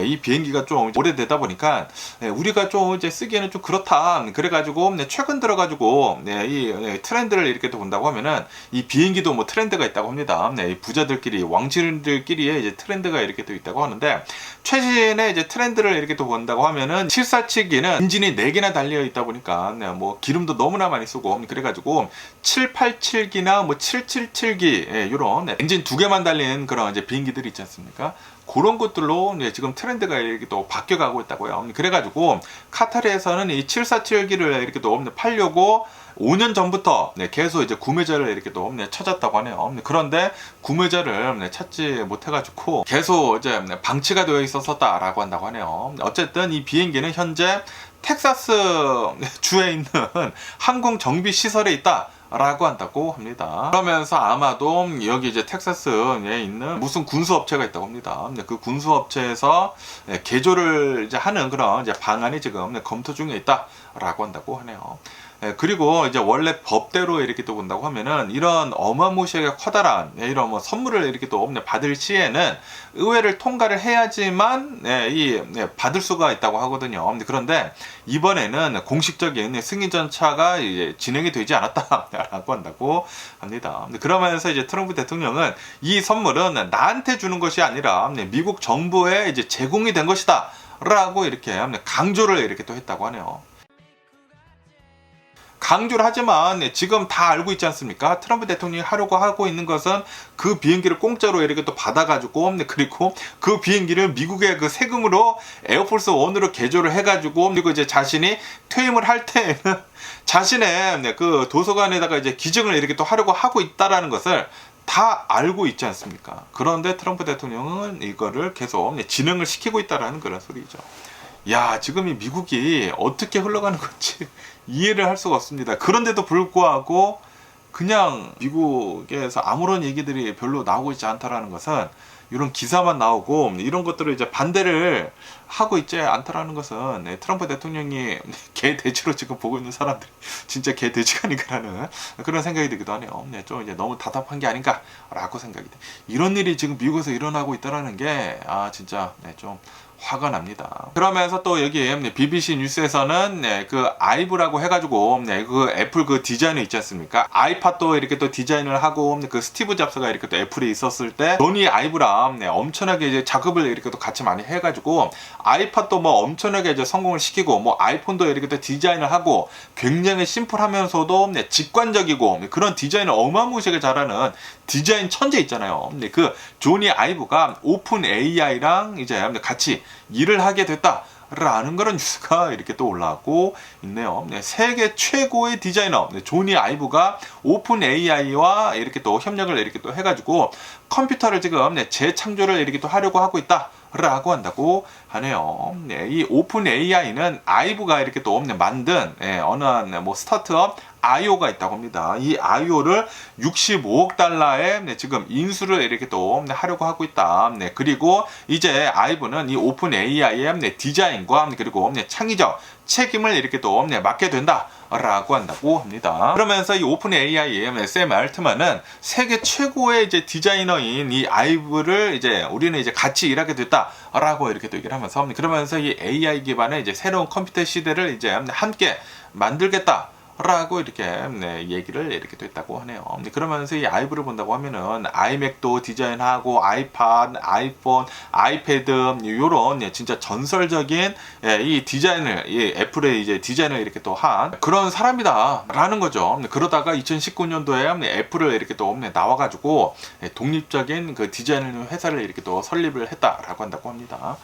이 비행기가 좀 오래되다 보니까 우리가 좀 이제 쓰기에는 좀 그렇다. 그래가지고 최근 들어가지고 이 트렌드를 이렇게 또 본다고 하면은 이 비행기도 뭐 트렌드가 있다고 합니다. 이 부자들끼리 왕실들끼리의 이제 트렌드가 이렇게 또 있다고 하는데 최신의 이제 트렌드를 이렇게 또 본다고 하면은 747기는 엔진이 4개나 달려 있다 보니까 뭐 기름도 너무나 많이 쓰고 그래가지고 787기나 뭐 777기 이런 엔진 2개만 달린 그런 이제 비행기들이 있지 않습니까? 그런 것들로 지금 트렌드가 이렇게 또 바뀌어가고 있다고요. 그래가지고 카타르에서는 이 747기를 이렇게 또 팔려고 5년 전부터 계속 이제 구매자를 이렇게 또 찾았다고 하네요. 그런데 구매자를 찾지 못해가지고 계속 이제 방치가 되어 있었다라고 한다고 하네요. 어쨌든 이 비행기는 현재 텍사스 주에 있는 항공 정비 시설에 있다. 라고 한다고 합니다. 그러면서 아마도 여기 이제 텍사스에 있는 무슨 군수업체가 있다고 합니다. 그 군수업체에서 개조를 이제 하는 그런 이제 방안이 지금 검토 중에 있다라고 한다고 하네요. 그리고 이제 원래 법대로 이렇게 또 본다고 하면은 이런 어마무시하게 커다란 이런 뭐 선물을 이렇게 또 받을 시에는 의회를 통과를 해야지만 받을 수가 있다고 하거든요. 그런데 이번에는 공식적인 승인 절차가 이제 진행이 되지 않았다라고 한다고 합니다. 그러면서 이제 트럼프 대통령은 이 선물은 나한테 주는 것이 아니라 미국 정부에 이제 제공이 된 것이다 라고 이렇게 강조를 이렇게 또 했다고 하네요. 강조를 하지만 지금 다 알고 있지 않습니까? 트럼프 대통령이 하려고 하고 있는 것은 그 비행기를 공짜로 이렇게 또 받아가지고, 그리고 그 비행기를 미국의 그 세금으로 에어포스 1으로 개조를 해가지고, 그리고 이제 자신이 퇴임을 할 때에는 자신의 그 도서관에다가 이제 기증을 이렇게 또 하려고 하고 있다라는 것을 다 알고 있지 않습니까? 그런데 트럼프 대통령은 이거를 계속 진행을 시키고 있다라는 그런 소리죠. 야, 지금 이 미국이 어떻게 흘러가는 건지 이해를 할 수가 없습니다. 그런데도 불구하고 그냥 미국에서 아무런 얘기들이 별로 나오고 있지 않다라는 것은, 이런 기사만 나오고 이런 것들을 이제 반대를 하고 있지 않다라는 것은 트럼프 대통령이 개돼지로 지금 보고 있는 사람들이 진짜 개돼지가 아닌가라는 그런 생각이 들기도 하네요. 좀 이제 너무 답답한 게 아닌가라고 생각이 돼. 이런 일이 지금 미국에서 일어나고 있다라는 게 진짜 좀 화가 납니다. 그러면서 또 여기 BBC 뉴스에서는 그 아이브라고 해가지고 그 애플 그 디자인을 있지 않습니까? 아이팟도 이렇게 또 디자인을 하고 그 스티브 잡스가 이렇게 또 애플에 있었을 때 조니 아이브랑 엄청나게 이제 작업을 이렇게 또 같이 많이 해가지고 아이팟도 뭐 엄청나게 이제 성공을 시키고 뭐 아이폰도 이렇게 또 디자인을 하고 굉장히 심플하면서도 직관적이고 그런 디자인을 어마무시하게 잘하는 디자인 천재 있잖아요. 그 조니 아이브가 오픈 AI랑 이제 같이 일을 하게 됐다라는 그런 뉴스가 이렇게 또 올라오고 있네요. 세계 최고의 디자이너 조니 아이브가 오픈 AI와 이렇게 또 협력을 이렇게 또 해가지고 컴퓨터를 지금 재창조를 이렇게 또 하려고 하고 있다. 라고 한다고 하네요. 이 오픈 AI는 아이브가 이렇게 또 만든 어느 뭐 스타트업 아이오가 있다고 합니다. 이 아이오를 65억 달러에 지금 인수를 이렇게 또 하려고 하고 있다. 그리고 이제 아이브는 이 오픈 AI의 디자인과 그리고 창의적 책임을 이렇게 또 맡게 된다. 라고 한다고 합니다. 그러면서 이 오픈 AI의 샘 알트만은 세계 최고의 이제 디자이너인 이 아이브를 이제 우리는 이제 같이 일하게 됐다라고 이렇게 또 얘기를 하면서, 그러면서 이 AI 기반의 이제 새로운 컴퓨터 시대를 이제 함께 만들겠다. 라고 이렇게 얘기를 이렇게 또 했다고 하네요. 그러면서 이 아이브를 본다고 하면은 아이맥도 디자인하고 아이팟, 아이폰, 아이패드 요런 진짜 전설적인 이 디자인을 이 애플의 이제 디자인을 이렇게 또 한 그런 사람이다라는 거죠. 그러다가 2019년도에 애플을 이렇게 또 나와가지고 독립적인 그 디자인 회사를 이렇게 또 설립을 했다라고 한다고 합니다.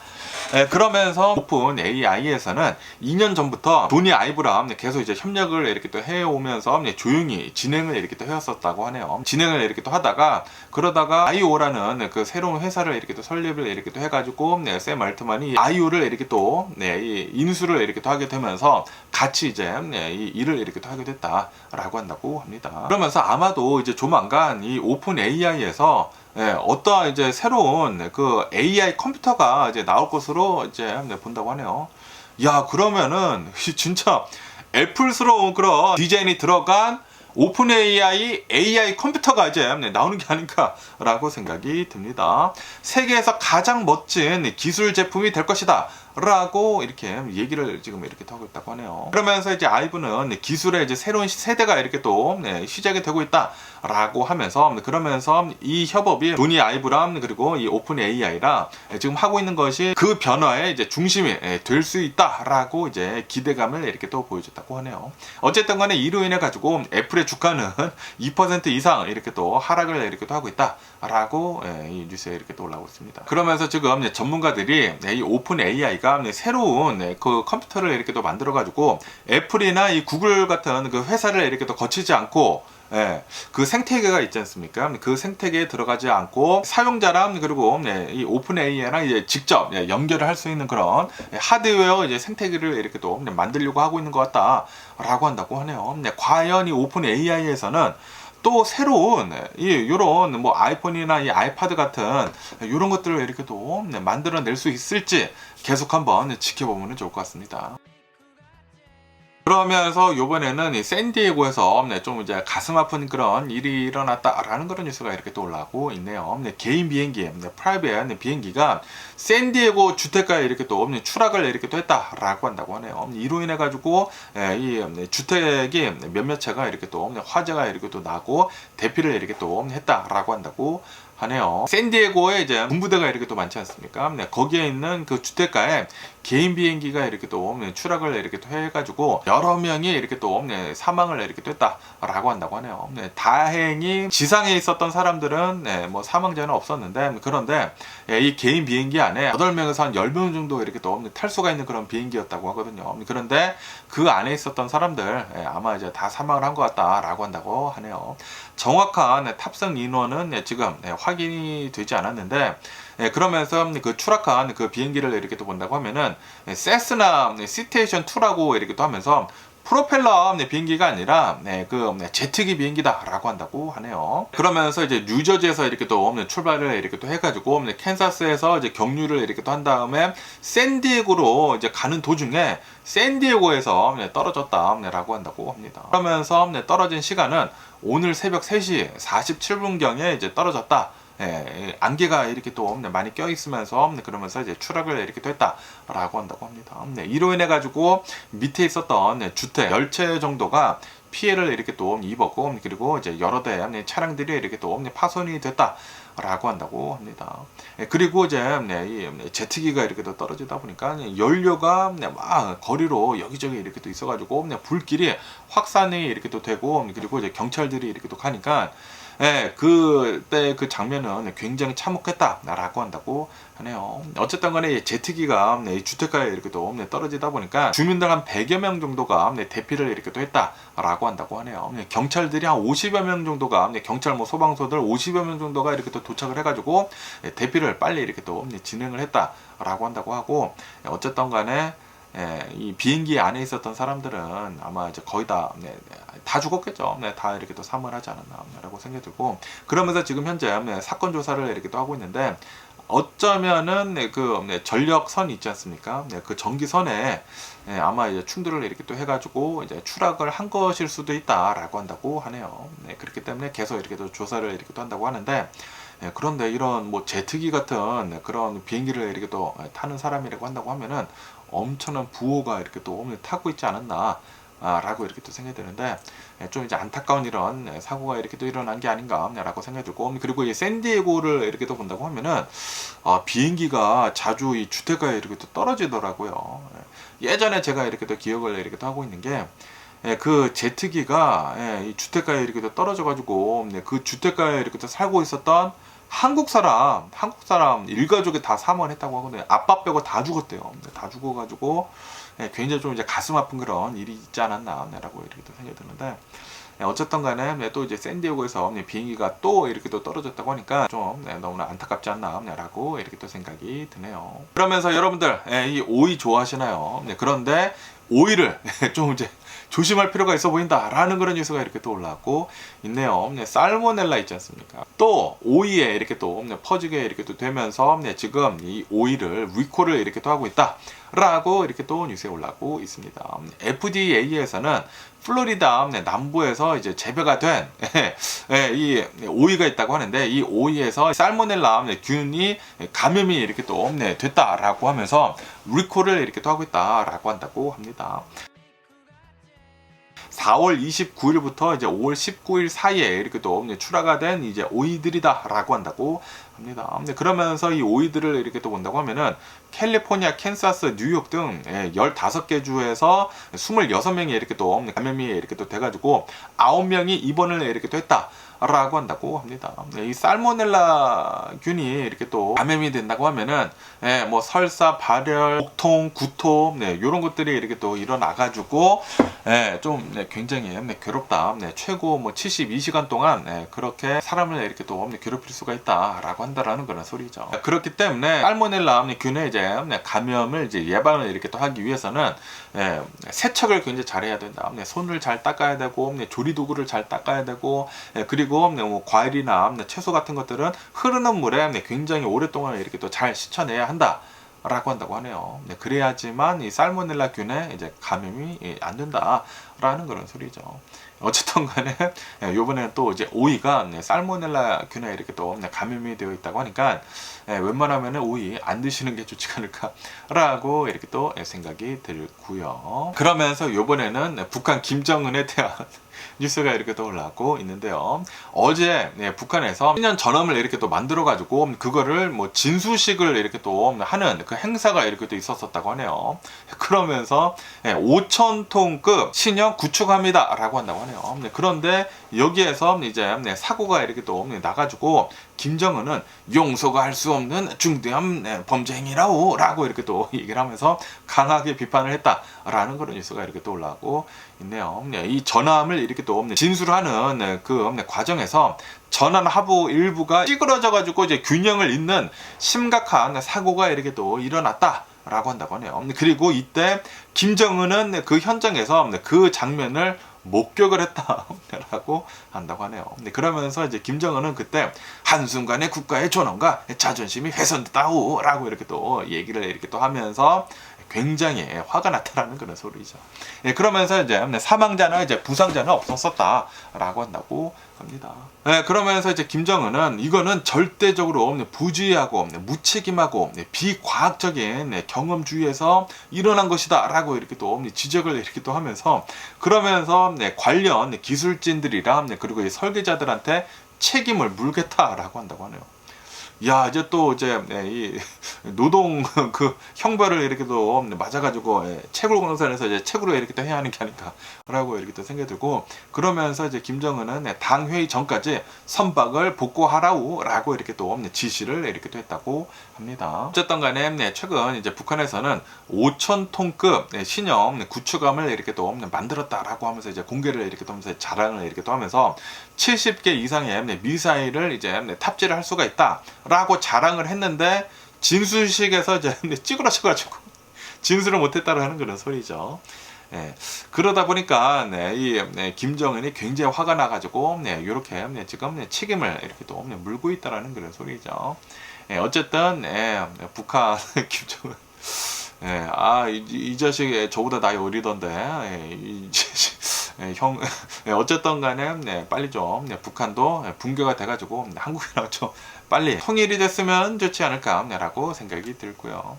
그러면서 오픈 AI에서는 2년 전부터 조니 아이브랑 계속 이제 협력을 이렇게 또 해오면서 조용히 진행을 이렇게 또 해왔었다고 하네요. 진행을 이렇게 또 하다가 그러다가 아이오라는 그 새로운 회사를 이렇게 또 설립을 이렇게 또 해가지고 샘 알트만이 아이오를 이렇게 또 인수를 이렇게 또 하게 되면서 같이 이제 이 일을 이렇게 또 하게 됐다라고 한다고 합니다. 그러면서 아마도 이제 조만간 이 오픈 AI에서 어떠한 이제 새로운 그 AI 컴퓨터가 이제 나올 것으로 이제 본다고 하네요. 야, 그러면은 진짜 애플스러운 그런 디자인이 들어간 오픈 AI 컴퓨터가 이제 나오는 게 아닌가라고 생각이 듭니다. 세계에서 가장 멋진 기술 제품이 될 것이다. 라고 이렇게 얘기를 지금 이렇게 하고 있다고 하네요. 그러면서 이제 아이브는 기술의 이제 새로운 세대가 이렇게 또 시작이 되고 있다라고 하면서, 그러면서 이 협업이 조니 아이브랑 그리고 이 오픈 AI랑 지금 하고 있는 것이 그 변화의 이제 중심이 될 수 있다라고 이제 기대감을 이렇게 또 보여줬다고 하네요. 어쨌든 간에 이로 인해 가지고 애플의 주가는 2% 이상 이렇게 또 하락을 이렇게 또 하고 있다라고 이 뉴스에 이렇게 또 올라오고 있습니다. 그러면서 지금 전문가들이 이 오픈 AI가 새로운 그 컴퓨터를 이렇게 또 만들어 가지고 애플이나 이 구글 같은 그 회사를 이렇게 또 거치지 않고 그 생태계가 있지 않습니까? 그 생태계에 들어가지 않고 사용자랑 그리고 이 오픈 AI랑 이제 직접 연결을 할 수 있는 그런 하드웨어 이제 생태계를 이렇게 또 만들려고 하고 있는 것 같다라고 한다고 하네요. 과연 이 오픈 AI에서는 또 새로운 요런 뭐 아이폰이나 이 아이패드 같은 요런 것들을 이렇게 또 만들어낼 수 있을지 계속 한번 지켜보면 좋을 것 같습니다. 그러면서 요번에는 이 샌디에고에서 좀 이제 가슴 아픈 그런 일이 일어났다라는 그런 뉴스가 이렇게 또 올라오고 있네요. 개인 비행기, 프라이빗 비행기가 샌디에고 주택가에 이렇게 또 추락을 이렇게 또 했다라고 한다고 하네요. 이로 인해 가지고 이 주택이 몇몇 채가 이렇게 또 화재가 이렇게 또 나고 대피를 이렇게 또 했다라고 한다고 하네요. 샌디에고에 이제 군부대가 이렇게 또 많지 않습니까? 거기에 있는 그 주택가에 개인 비행기가 이렇게 또 추락을 이렇게 또 해가지고 여러 명이 이렇게 또 사망을 이렇게 또 했다라고 한다고 하네요. 다행히 지상에 있었던 사람들은 뭐 사망자는 없었는데, 그런데 이 개인 비행기 안에 8명에서 한 10명 정도 이렇게 또 탈 수가 있는 그런 비행기였다고 하거든요. 그런데 그 안에 있었던 사람들 아마 이제 다 사망을 한 것 같다라고 한다고 하네요. 정확한 탑승 인원은 지금 확인이 되지 않았는데, 그러면서 그 추락한 그 비행기를 이렇게 또 본다고 하면은 세스나 시테이션 2라고 이렇게 또 하면서 프로펠러 비행기가 아니라 그 제트기 비행기다라고 한다고 하네요. 그러면서 이제 뉴저지에서 이렇게 또 출발을 이렇게 또 해가지고 캔사스에서 이제 경유를 이렇게 또 한 다음에 샌디에고로 이제 가는 도중에 샌디에고에서 떨어졌다라고 한다고 합니다. 그러면서 떨어진 시간은 오늘 새벽 3시 47분경에 이제 떨어졌다. 안개가 이렇게 또 많이 껴 있으면서 그러면서 이제 추락을 이렇게 또 했다라고 한다고 합니다. 이로 인해 가지고 밑에 있었던 주택 10채 정도가 피해를 이렇게 또 입었고, 그리고 이제 여러 대 차량들이 이렇게 또 파손이 됐다라고 한다고 합니다. 그리고 이제 이 제트기가 이렇게 또 떨어지다 보니까 연료가 막 거리로 여기저기 이렇게 또 있어가지고 불길이 확산이 이렇게 또 되고, 그리고 이제 경찰들이 이렇게 또 가니까 그때 그 장면은 굉장히 참혹했다라고 한다고 하네요. 어쨌든 간에 제트기가 주택가에 이렇게 또 떨어지다 보니까 주민들 한 100여 명 정도가 대피를 이렇게 또 했다라고 한다고 하네요. 경찰들이 한 50여 명 정도가, 경찰 뭐 소방서들 50여 명 정도가 이렇게 또 도착을 해가지고 대피를 빨리 이렇게 또 진행을 했다라고 한다고 하고, 어쨌든 간에 이 비행기 안에 있었던 사람들은 아마 이제 거의 다 죽었겠죠. 다 이렇게 또 사망을 하지 않았나라고 생각이 들고, 그러면서 지금 현재 사건 조사를 이렇게 또 하고 있는데, 어쩌면은 그 전력선 있지 않습니까? 그 전기선에 아마 이제 충돌을 이렇게 또 해가지고 이제 추락을 한 것일 수도 있다라고 한다고 하네요. 그렇기 때문에 계속 이렇게 또 조사를 이렇게 또 한다고 하는데, 그런데 이런 뭐 제트기 같은 그런 비행기를 이렇게 또 타는 사람이라고 한다고 하면은 엄청난 부호가 이렇게 또 타고 있지 않았나 라고 이렇게 또 생각이 드는데, 좀 이제 안타까운 이런 사고가 이렇게 또 일어난 게 아닌가 라고 생각이 들고, 그리고 이 샌디에고를 이렇게 또 본다고 하면은 비행기가 자주 이 주택가에 이렇게 또 떨어지더라고요. 예전에 제가 이렇게 또 기억을 이렇게 또 하고 있는 게, 그 제트기가 이 주택가에 이렇게 또 떨어져 가지고 그 주택가에 이렇게 또 살고 있었던 한국 사람 일가족이 다 사망을 했다고 하거든요. 아빠 빼고 다 죽었대요. 다 죽어가지고 굉장히 좀 이제 가슴 아픈 그런 일이 있지 않았나라고 이렇게 또 생각이 드는데, 어쨌든 간에 또 이제 샌디에고에서 비행기가 또 이렇게 또 떨어졌다고 하니까 좀 너무나 안타깝지 않나라고 이렇게 또 생각이 드네요. 그러면서 여러분들 이 오이 좋아하시나요? 그런데 오이를 좀 이제 조심할 필요가 있어 보인다라는 그런 뉴스가 이렇게 또 올라왔고 있네요. 살모넬라 있지 않습니까? 또 오이에 이렇게 또 퍼지게 이렇게 또 되면서 지금 이 오이를 리콜을 이렇게 또 하고 있다라고 이렇게 또 뉴스에 올라오고 있습니다. FDA에서는 플로리다 남부에서 이제 재배가 된 이 오이가 있다고 하는데, 이 오이에서 살모넬라 균이 감염이 이렇게 또 됐다라고 하면서 리콜을 이렇게 또 하고 있다라고 한다고 합니다. 4월 29일부터 이제 5월 19일 사이에 이렇게 또 출하가 된 이제 오이들이다라고 한다고 합니다. 그러면서 이 오이들을 이렇게 또 본다고 하면은 캘리포니아, 캔사스, 뉴욕 등 15개 주에서 26명이 이렇게 또 감염이 이렇게 또 돼가지고 9명이 입원을 이렇게 또 했다. 라고 한다고 합니다. 이 살모넬라 균이 이렇게 또 감염이 된다고 하면은 뭐 설사, 발열, 복통, 구토 이런 것들이 이렇게 또 일어나가지고 좀 굉장히 괴롭다. 최고 뭐 72시간 동안 그렇게 사람을 이렇게 또 괴롭힐 수가 있다라고 한다라는 그런 소리죠. 그렇기 때문에 살모넬라 균의 이제 감염을 이제 예방을 이렇게 또 하기 위해서는 세척을 굉장히 잘해야 된다. 손을 잘 닦아야 되고 조리 도구를 잘 닦아야 되고, 그리고 뭐 과일이나 채소 같은 것들은 흐르는 물에 굉장히 오랫동안 이렇게 또 잘 씻어내야 한다. 라고 한다고 하네요. 그래야지만 이 살모넬라균에 이제 감염이 안 된다라는 그런 소리죠. 어쨌든 간에 요번에는 또 이제 오이가 살모넬라균에 이렇게 또 감염이 되어 있다고 하니까 웬만하면 오이 안 드시는 게 좋지 않을까라고 이렇게 또 생각이 들고요. 그러면서 요번에는 북한 김정은에 대한 뉴스가 이렇게 또 올라오고 있는데요. 어제 북한에서 신년 전함을 이렇게 또 만들어 가지고 그거를 뭐 진수식을 이렇게 또 하는 그 행사가 이렇게 또 있었었다고 하네요. 그러면서 5,000톤급 신형 구축합니다 라고 한다고 하네요. 그런데 여기에서 이제 사고가 이렇게 또 나가지고 김정은은 용서가 할 수 없는 중대한 범죄 행위라고 라고 이렇게 또 얘기를 하면서 강하게 비판을 했다라는 그런 뉴스가 이렇게 또 올라오고 있네요. 이 전함을 이렇게 또 진술하는 그 과정에서 전함 하부 일부가 찌그러져 가지고 이제 균형을 잇는 심각한 사고가 이렇게 또 일어났다. 라고 한다고 하네요. 그리고 이때 김정은은 그 현장에서 그 장면을 목격을 했다라고 한다고 하네요. 그러면서 이제 김정은은 그때 한순간에 국가의 존엄과 자존심이 훼손됐다고 이렇게 또 얘기를 이렇게 또 하면서 굉장히 화가 났다라는 그런 소리죠. 그러면서 이제 사망자나 이제 부상자는 없었다라고 한다고 합니다. 그러면서 이제 김정은은 이거는 절대적으로 부주의하고 무책임하고 비과학적인 경험주의에서 일어난 것이다라고 이렇게 또 지적을 이렇게 또 하면서 그러면서 관련 기술진들이랑 그리고 설계자들한테 책임을 물겠다라고 한다고 하네요. 야, 이제 또 이 노동 그 형벌을 이렇게 또 맞아가지고 채굴공사에서 이제 채굴을 이렇게 또 해야 하는 게 아닌가라고 이렇게 또 생각이 들고 그러면서 이제 김정은은 당 회의 전까지 선박을 복구하라고 이렇게 또 지시를 이렇게 또 했다고 합니다. 어쨌든 간에 최근 이제 북한에서는 5,000톤급 신형 구축함을 이렇게 또 만들었다라고 하면서 이제 공개를 이렇게 또 하면서 자랑을 이렇게 또 하면서 70개 이상의 미사일을 이제 탑재를 할 수가 있다라고 자랑을 했는데 진수식에서 이제 찌그러져가지고 진술을 못했다라는 그런 소리죠. 그러다 보니까 이 김정은이 굉장히 화가 나가지고 이렇게 지금 책임을 이렇게 또 물고 있다라는 그런 소리죠. 어쨌든 북한 김정은 이 자식 저보다 나이 어리던데 이 자식 형 어쨌든 간에 빨리 좀 북한도 붕괴가 돼가지고 한국이랑 좀 빨리 통일이 됐으면 좋지 않을까라고 생각이 들고요.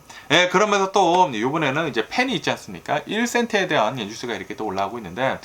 그러면서 또 이번에는 이제 펜이 있지 않습니까? 1센트에 대한 뉴스가 이렇게 또 올라오고 있는데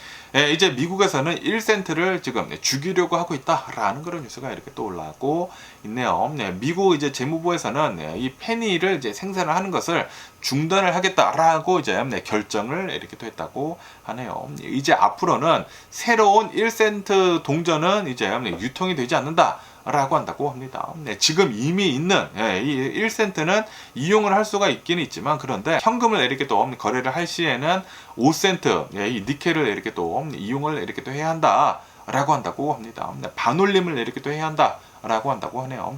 이제 미국에서는 1센트를 지금 죽이려고 하고 있다라는 그런 뉴스가 이렇게 또 올라오고 있네요. 미국 이제 재무부에서는 이 페니를 이제 생산을 하는 것을 중단을 하겠다라고 이제 결정을 이렇게 또 했다고 하네요. 이제 앞으로는 새로운 1센트 동전은 이제 유통이 되지 않는다. 라고 한다고 합니다. 지금 이미 있는 이 1센트는 이용을 할 수가 있기는 있지만 그런데 현금을 이렇게 또 거래를 할 시에는 5센트 이 니켈을 이렇게 또 이용을 이렇게 또 해야 한다 라고 한다고 합니다. 반올림을 이렇게 또 해야 한다 라고 한다고 하네요.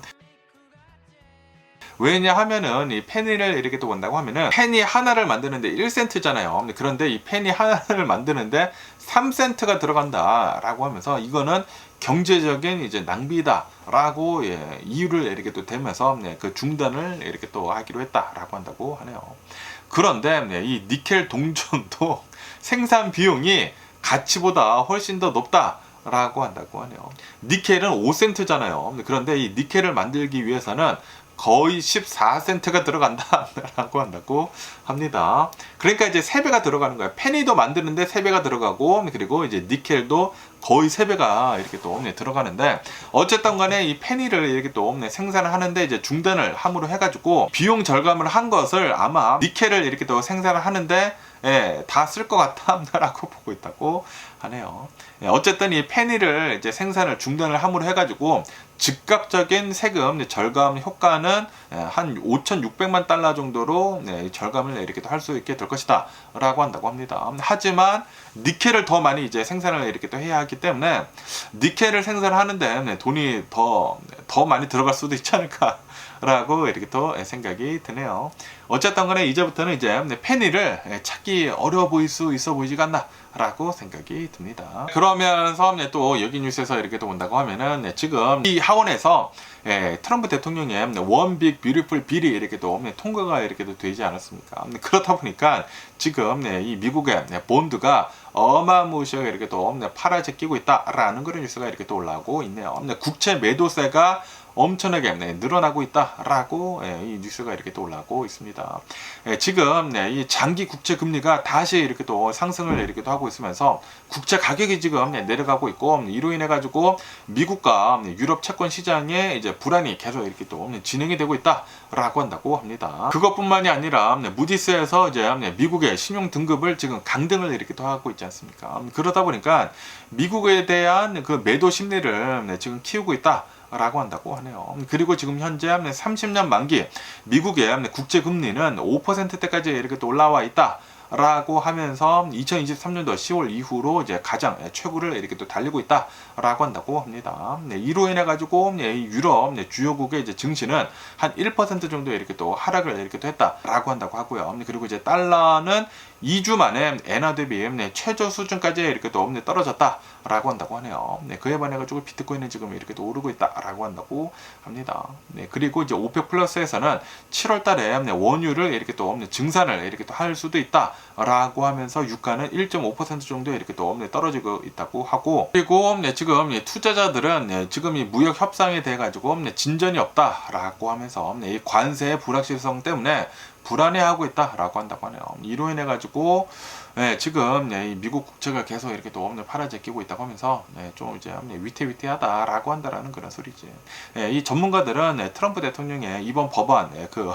왜냐하면은 이 페니를 이렇게 또 본다고 하면은 페니 하나를 만드는데 1센트잖아요. 그런데 이 페니 하나를 만드는데 3센트가 들어간다라고 하면서 이거는 경제적인 이제 낭비다라고 이유를 이렇게 또 대면서 그 중단을 이렇게 또 하기로 했다라고 한다고 하네요. 그런데 이 니켈 동전도 생산 비용이 가치보다 훨씬 더 높다라고 한다고 하네요. 니켈은 5센트잖아요. 그런데 이 니켈을 만들기 위해서는 거의 14센트가 들어간다라고 한다고 합니다. 그러니까 이제 3배가 들어가는 거예요. 페니도 만드는데 3배가 들어가고 그리고 이제 니켈도 거의 3배가 이렇게 또 들어가는데 어쨌든 간에 이 페니를 이렇게 또 생산을 하는데 이제 중단을 함으로 해가지고 비용 절감을 한 것을 아마 니켈을 이렇게 또 생산을 하는데 다 쓸 것 같다라고 보고 있다고 하네요. 어쨌든 이 페니를 이제 생산을 중단을 함으로 해가지고 즉각적인 세금 절감 효과는 한 5,600만 달러 정도로 절감을 이렇게 할 수 있게 될 것이다 라고 한다고 합니다. 하지만 니켈을 더 많이 이제 생산을 이렇게 또 해야 하기 때문에 니켈을 생산하는데 돈이 더 많이 들어갈 수도 있지 않을까 라고 이렇게 또 생각이 드네요. 어쨌든 간에 이제부터는 이제 페니를 찾기 어려워 보일 수 있어 보이지가 않나 라고 생각이 듭니다. 그러면서 또 여기 뉴스에서 이렇게 또 본다고 하면은 지금 이 하원에서 트럼프 대통령의 원 빅 뷰티풀 빌이 이렇게 또 통과가 이렇게 또 되지 않았습니까? 그렇다 보니까 지금 이 미국의 본드가 어마무시하게 이렇게 또 팔아제끼고 있다라는 그런 뉴스가 이렇게 또 올라오고 있네요. 국채 매도세가 엄청나게 늘어나고 있다라고 이 뉴스가 이렇게 또 올라오고 있습니다. 지금 이 장기 국채 금리가 다시 이렇게 또 상승을 이렇게 또 하고 있으면서 국채 가격이 지금 내려가고 있고, 이로 인해 가지고 미국과 유럽 채권 시장에 이제 불안이 계속 이렇게 또 진행이 되고 있다라고 한다고 합니다. 그것뿐만이 아니라 무디스에서 이제 미국의 신용 등급을 지금 강등을 이렇게 또 하고 있지 않습니까? 그러다 보니까 미국에 대한 그 매도 심리를 지금 키우고 있다. 라고 한다고 하네요. 그리고 지금 현재 30년 만기 미국의 국채 금리는 5%대까지 이렇게 또 올라와 있다. 라고 하면서 2023년도 10월 이후로 이제 가장 최고를 이렇게 또 달리고 있다라고 한다고 합니다. 이로 인해 가지고 유럽 주요국의 이제 증시는 한 1% 정도 이렇게 또 하락을 이렇게 또 했다라고 한다고 하고요. 그리고 이제 달러는 2주 만에 엔화 대비 최저 수준까지 이렇게 또 떨어졌다라고 한다고 하네요. 그에 반해 가지고 비트코인은 지금 이렇게 또 오르고 있다라고 한다고 합니다. 그리고 이제 오펙 플러스에서는 7월 달에 원유를 이렇게 또 증산을 이렇게 또 할 수도 있다라고 하면서 유가는 1.5% 정도 이렇게 또 떨어지고 있다고 하고, 그리고 지금 투자자들은 지금 이 무역 협상에 대해 가지고 진전이 없다라고 하면서 이 관세의 불확실성 때문에 불안해하고 있다라고 한다고 하네요. 이로 인해 가지고 지금 이 미국 국채가 계속 이렇게 또 팔아제끼고 있다고 하면서 좀 이제 위태위태하다라고 한다라는 그런 소리지. 이 전문가들은 트럼프 대통령의 이번 법안 그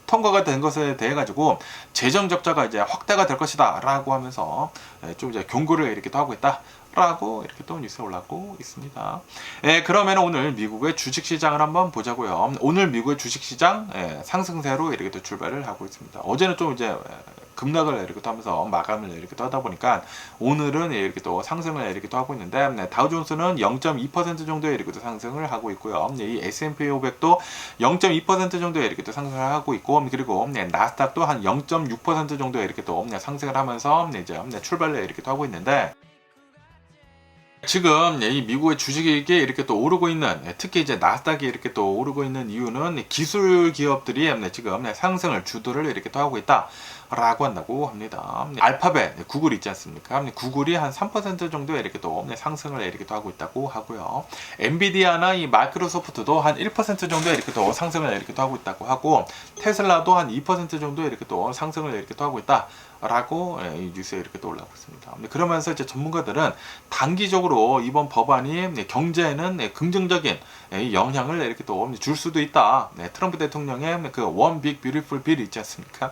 통과가 된 것에 대해 가지고 재정 적자가 이제 확대가 될 것이다라고 하면서 좀 이제 경고를 이렇게 또 하고 있다. 라고 이렇게 또 뉴스에 올라오고 있습니다. 그러면 오늘 미국의 주식시장을 한번 보자고요. 오늘 미국의 주식시장 상승세로 이렇게 또 출발을 하고 있습니다. 어제는 좀 이제 급락을 이렇게 또 하면서 마감을 이렇게 또 하다 보니까 오늘은 이렇게 또 상승을 이렇게 또 하고 있는데, 다우존스는 0.2% 정도의 이렇게 또 상승을 하고 있고요. 이 S&P 500도 0.2% 정도의 이렇게 또 상승을 하고 있고, 그리고 나스닥도 한 0.6% 정도의 이렇게 또 상승을 하면서 이제 출발을 이렇게 또 하고 있는데, 지금 이 미국의 주식이 이렇게 또 오르고 있는, 특히 이제 나스닥이 이렇게 또 오르고 있는 이유는 기술 기업들이 지금 상승을 주도를 이렇게 또 하고 있다. 라고 한다고 합니다. 알파벳, 구글 있지 않습니까? 구글이 한 3% 정도 이렇게 또 상승을 이렇게 또 하고 있다고 하고요. 엔비디아나 이 마이크로소프트도 한 1% 정도 이렇게 또 상승을 이렇게 또 하고 있다고 하고, 테슬라도 한 2% 정도 이렇게 또 상승을 이렇게 또 하고 있다. 라고 이 뉴스에 이렇게 또 올라오고 있습니다. 그러면서 이제 전문가들은 단기적으로 이번 법안이 경제에는 긍정적인 영향을 이렇게 또 줄 수도 있다. 트럼프 대통령의 그 원 빅 뷰티풀 빌 있지 않습니까?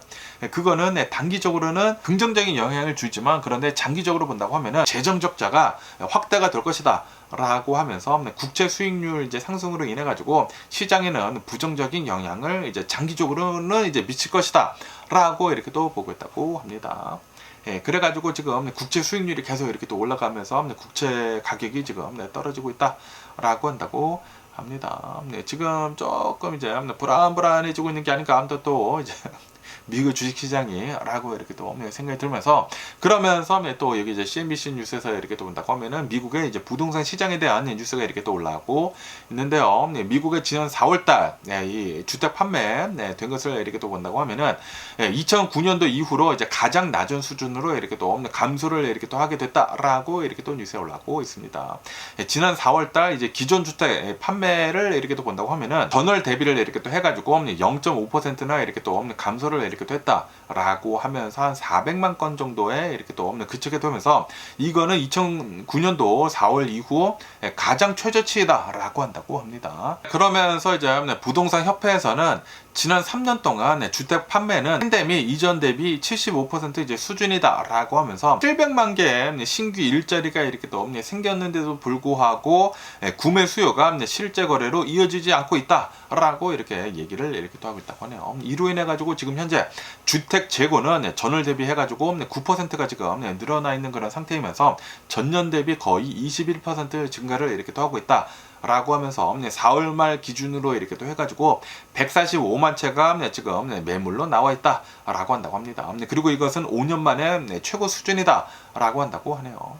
그거는 단기적으로는 긍정적인 영향을 주지만, 그런데 장기적으로 본다고 하면은 재정 적자가 확대가 될 것이다. 라고 하면서 국채 수익률 이제 상승으로 인해 가지고 시장에는 부정적인 영향을 이제 장기적으로는 이제 미칠 것이다. 라고 이렇게 또 보고 있다고 합니다. 그래가지고 지금 국채 수익률이 계속 이렇게 또 올라가면서 국채 가격이 지금 떨어지고 있다라고 한다고 합니다. 지금 조금 이제 불안해지고 있는 게 아닌가 하면 또 이제 미국 주식시장이라고 이렇게 또 생각이 들면서, 그러면서 또 여기 이제 CNBC 뉴스에서 이렇게 또 본다고 하면은 미국의 이제 부동산 시장에 대한 뉴스가 이렇게 또 올라오고 있는데요. 미국의 지난 4월달 이 주택 판매 된 것을 이렇게 또 본다고 하면은 2009년도 이후로 이제 가장 낮은 수준으로 이렇게 또 감소를 이렇게 또 하게 됐다라고 이렇게 또 뉴스에 올라오고 있습니다. 지난 4월달 이제 기존 주택 판매를 이렇게 또 본다고 하면은 전월 대비를 이렇게 또 해가지고 0.5%나 이렇게 또 감소를 이렇게 됐다라고 하면서 한 400만 건 정도에 이렇게 또 그치게 되면서, 이거는 2009년도 4월 이후 가장 최저치다라고 한다고 합니다. 그러면서 이제 부동산 협회에서는 지난 3년 동안 주택 판매는 팬데믹 이전 대비 75% 이제 수준이다라고 하면서 700만 개의 신규 일자리가 이렇게 또 생겼는데도 불구하고 구매 수요가 실제 거래로 이어지지 않고 있다라고 이렇게 얘기를 이렇게 또 하고 있다고 하네요. 이로 인해 가지고 지금 현재 주택 재고는 전월 대비해 가지고 9%가 지금 늘어나 있는 그런 상태이면서 전년 대비 거의 21% 증가를 이렇게 또 하고 있다. 라고 하면서 4월 말 기준으로 이렇게 또 해가지고 145만 채가 지금 매물로 나와 있다 라고 한다고 합니다. 그리고 이것은 5년 만에 최고 수준이다 라고 한다고 하네요.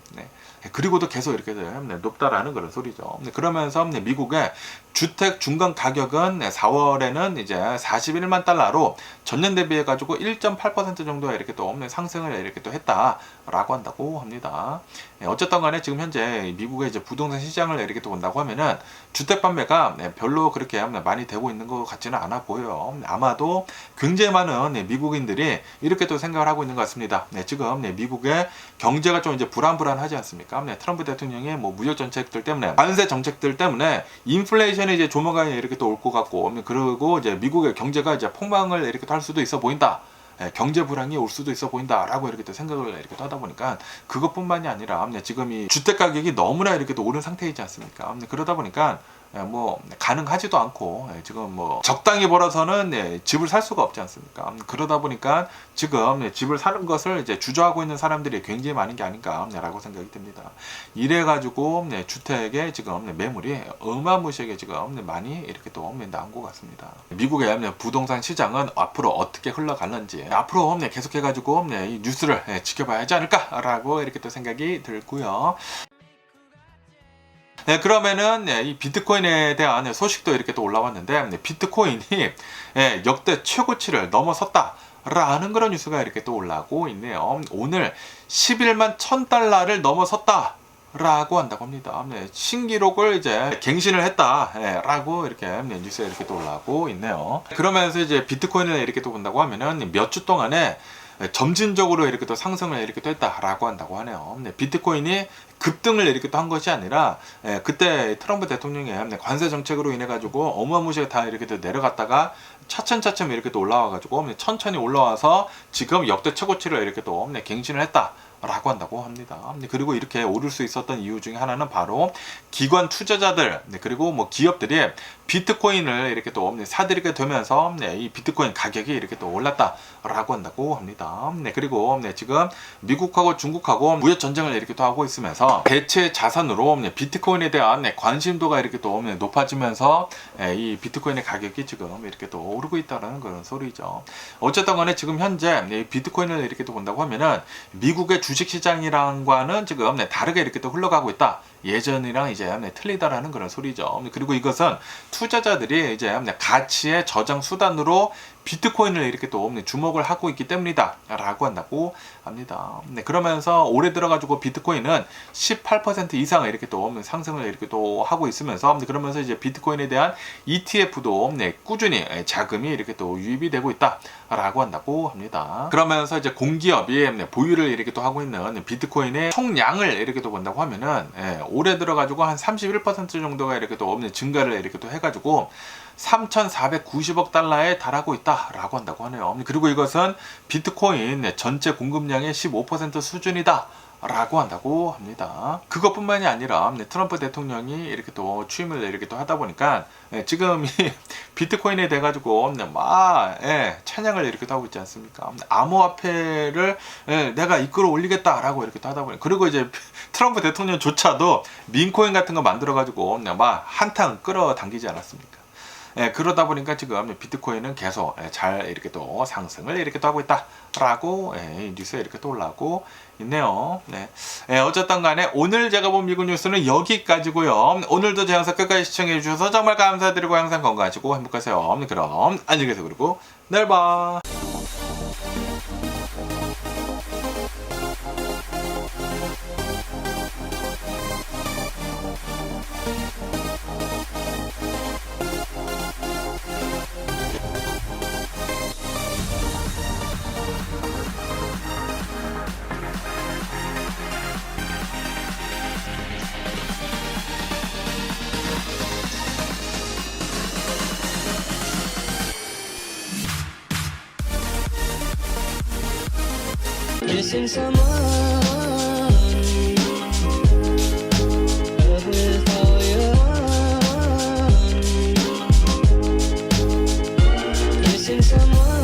그리고도 계속 이렇게 높다라는 그런 소리죠. 그러면서 미국의 주택 중간 가격은 4월에는 이제 41만 달러로 전년 대비해 가지고 1.8% 정도의 이렇게 또 상승을 이렇게 또 했다라고 한다고 합니다. 어쨌든 간에 지금 현재 미국의 이제 부동산 시장을 이렇게 또 본다고 하면은 주택 판매가 별로 그렇게 많이 되고 있는 것 같지는 않아 보여요. 아마도 굉장히 많은 미국인들이 이렇게 또 생각을 하고 있는 것 같습니다. 지금 미국의 경제가 좀 이제 불안불안하지 않습니까? 트럼프 대통령의 뭐 무역 정책들 때문에, 관세 정책들 때문에 인플레이션이 이제 조만간 이렇게 또 올 것 같고, 그리고 이제 미국의 경제가 이제 폭망을 이렇게 또 할 수도 있어 보인다. 경제 불황이 올 수도 있어 보인다라고 이렇게 또 생각을 이렇게 또 하다 보니까 그것뿐만이 아니라 지금 이 주택 가격이 너무나 이렇게 또 오른 상태이지 않습니까? 그러다 보니까 뭐 가능하지도 않고 지금 뭐 적당히 벌어서는 집을 살 수가 없지 않습니까? 그러다 보니까 지금 집을 사는 것을 이제 주저하고 있는 사람들이 굉장히 많은 게 아닌가라고 생각이 듭니다. 이래 가지고 주택의 지금 매물이 어마무시하게 지금 많이 이렇게 또 나온 것 같습니다. 미국의 부동산 시장은 앞으로 어떻게 흘러갈는지 앞으로 계속해 가지고 이 뉴스를 지켜봐야 하지 않을까라고 이렇게 또 생각이 들고요. 그러면은 이 비트코인에 대한 소식도 이렇게 또 올라왔는데, 비트코인이 역대 최고치를 넘어섰다 라는 그런 뉴스가 이렇게 또 올라오고 있네요. 오늘 11만 1000달러를 넘어섰다 라고 한다고 합니다. 신기록을 이제 갱신을 했다 라고 이렇게 뉴스에 이렇게 또 올라오고 있네요. 그러면서 이제 비트코인을 이렇게 또 본다고 하면은 몇 주 동안에 점진적으로 이렇게 또 상승을 이렇게 또 했다라고 한다고 하네요. 비트코인이 급등을 이렇게 또 한 것이 아니라 그때 트럼프 대통령의 관세 정책으로 인해 가지고 어마무시하게 다 이렇게 또 내려갔다가 차츰차츰 이렇게 또 올라와 가지고 천천히 올라와서 지금 역대 최고치를 이렇게 또 갱신을 했다 라고 한다고 합니다. 그리고 이렇게 오를 수 있었던 이유 중에 하나는 바로 기관 투자자들 그리고 뭐 기업들이 비트코인을 이렇게 또 사들이게 되면서 이 비트코인 가격이 이렇게 또 올랐다라고 한다고 합니다. 그리고 지금 미국하고 중국하고 무역 전쟁을 이렇게 또 하고 있으면서 대체 자산으로 비트코인에 대한 관심도가 이렇게 또 높아지면서 이 비트코인의 가격이 지금 이렇게 또 오르고 있다는 그런 소리죠. 어쨌든 간에 지금 현재 이 비트코인을 이렇게 또 본다고 하면은 미국의 주식시장이랑과는 지금 다르게 이렇게 또 흘러가고 있다. 예전이랑 이제 틀리다라는 그런 소리죠. 그리고 이것은 투자자들이 이제 가치의 저장 수단으로 비트코인을 이렇게 또 주목을 하고 있기 때문이다 라고 한다고 합니다. 그러면서 올해 들어가지고 비트코인은 18% 이상 이렇게 또 상승을 이렇게 또 하고 있으면서, 그러면서 이제 비트코인에 대한 ETF도 꾸준히 자금이 이렇게 또 유입이 되고 있다 라고 한다고 합니다. 그러면서 이제 공기업이 보유를 이렇게 또 하고 있는 비트코인의 총량을 이렇게 또 본다고 하면은 올해 들어가지고 한 31% 정도가 이렇게 또 증가를 이렇게 또 해가지고 3,490억 달러에 달하고 있다라고 한다고 하네요. 그리고 이것은 비트코인 전체 공급량의 15% 수준이다 라고 한다고 합니다. 그것뿐만이 아니라 트럼프 대통령이 이렇게 또 취임을 이렇게 또 하다 보니까 지금 이 비트코인에 대 가지고 막 찬양을 이렇게 또 하고 있지 않습니까? 암호화폐를 내가 이끌어 올리겠다라고 이렇게 또 하다 보니, 그리고 이제 트럼프 대통령조차도 민코인 같은 거 만들어 가지고 막 한탕 끌어당기지 않았습니까? 그러다 보니까 지금 비트코인은 계속 잘 이렇게 또 상승을 이렇게 또 하고 있다라고 뉴스에 이렇게 또 올라오고 있네요. 어쨌든 간에 오늘 제가 본 미국 뉴스는 여기까지고요. 오늘도 제 영상 끝까지 시청해 주셔서 정말 감사드리고 항상 건강하시고 행복하세요. 그럼 안녕히 계세요. 그리고 내일 봐. Missing someone with all your heart. Missing someone.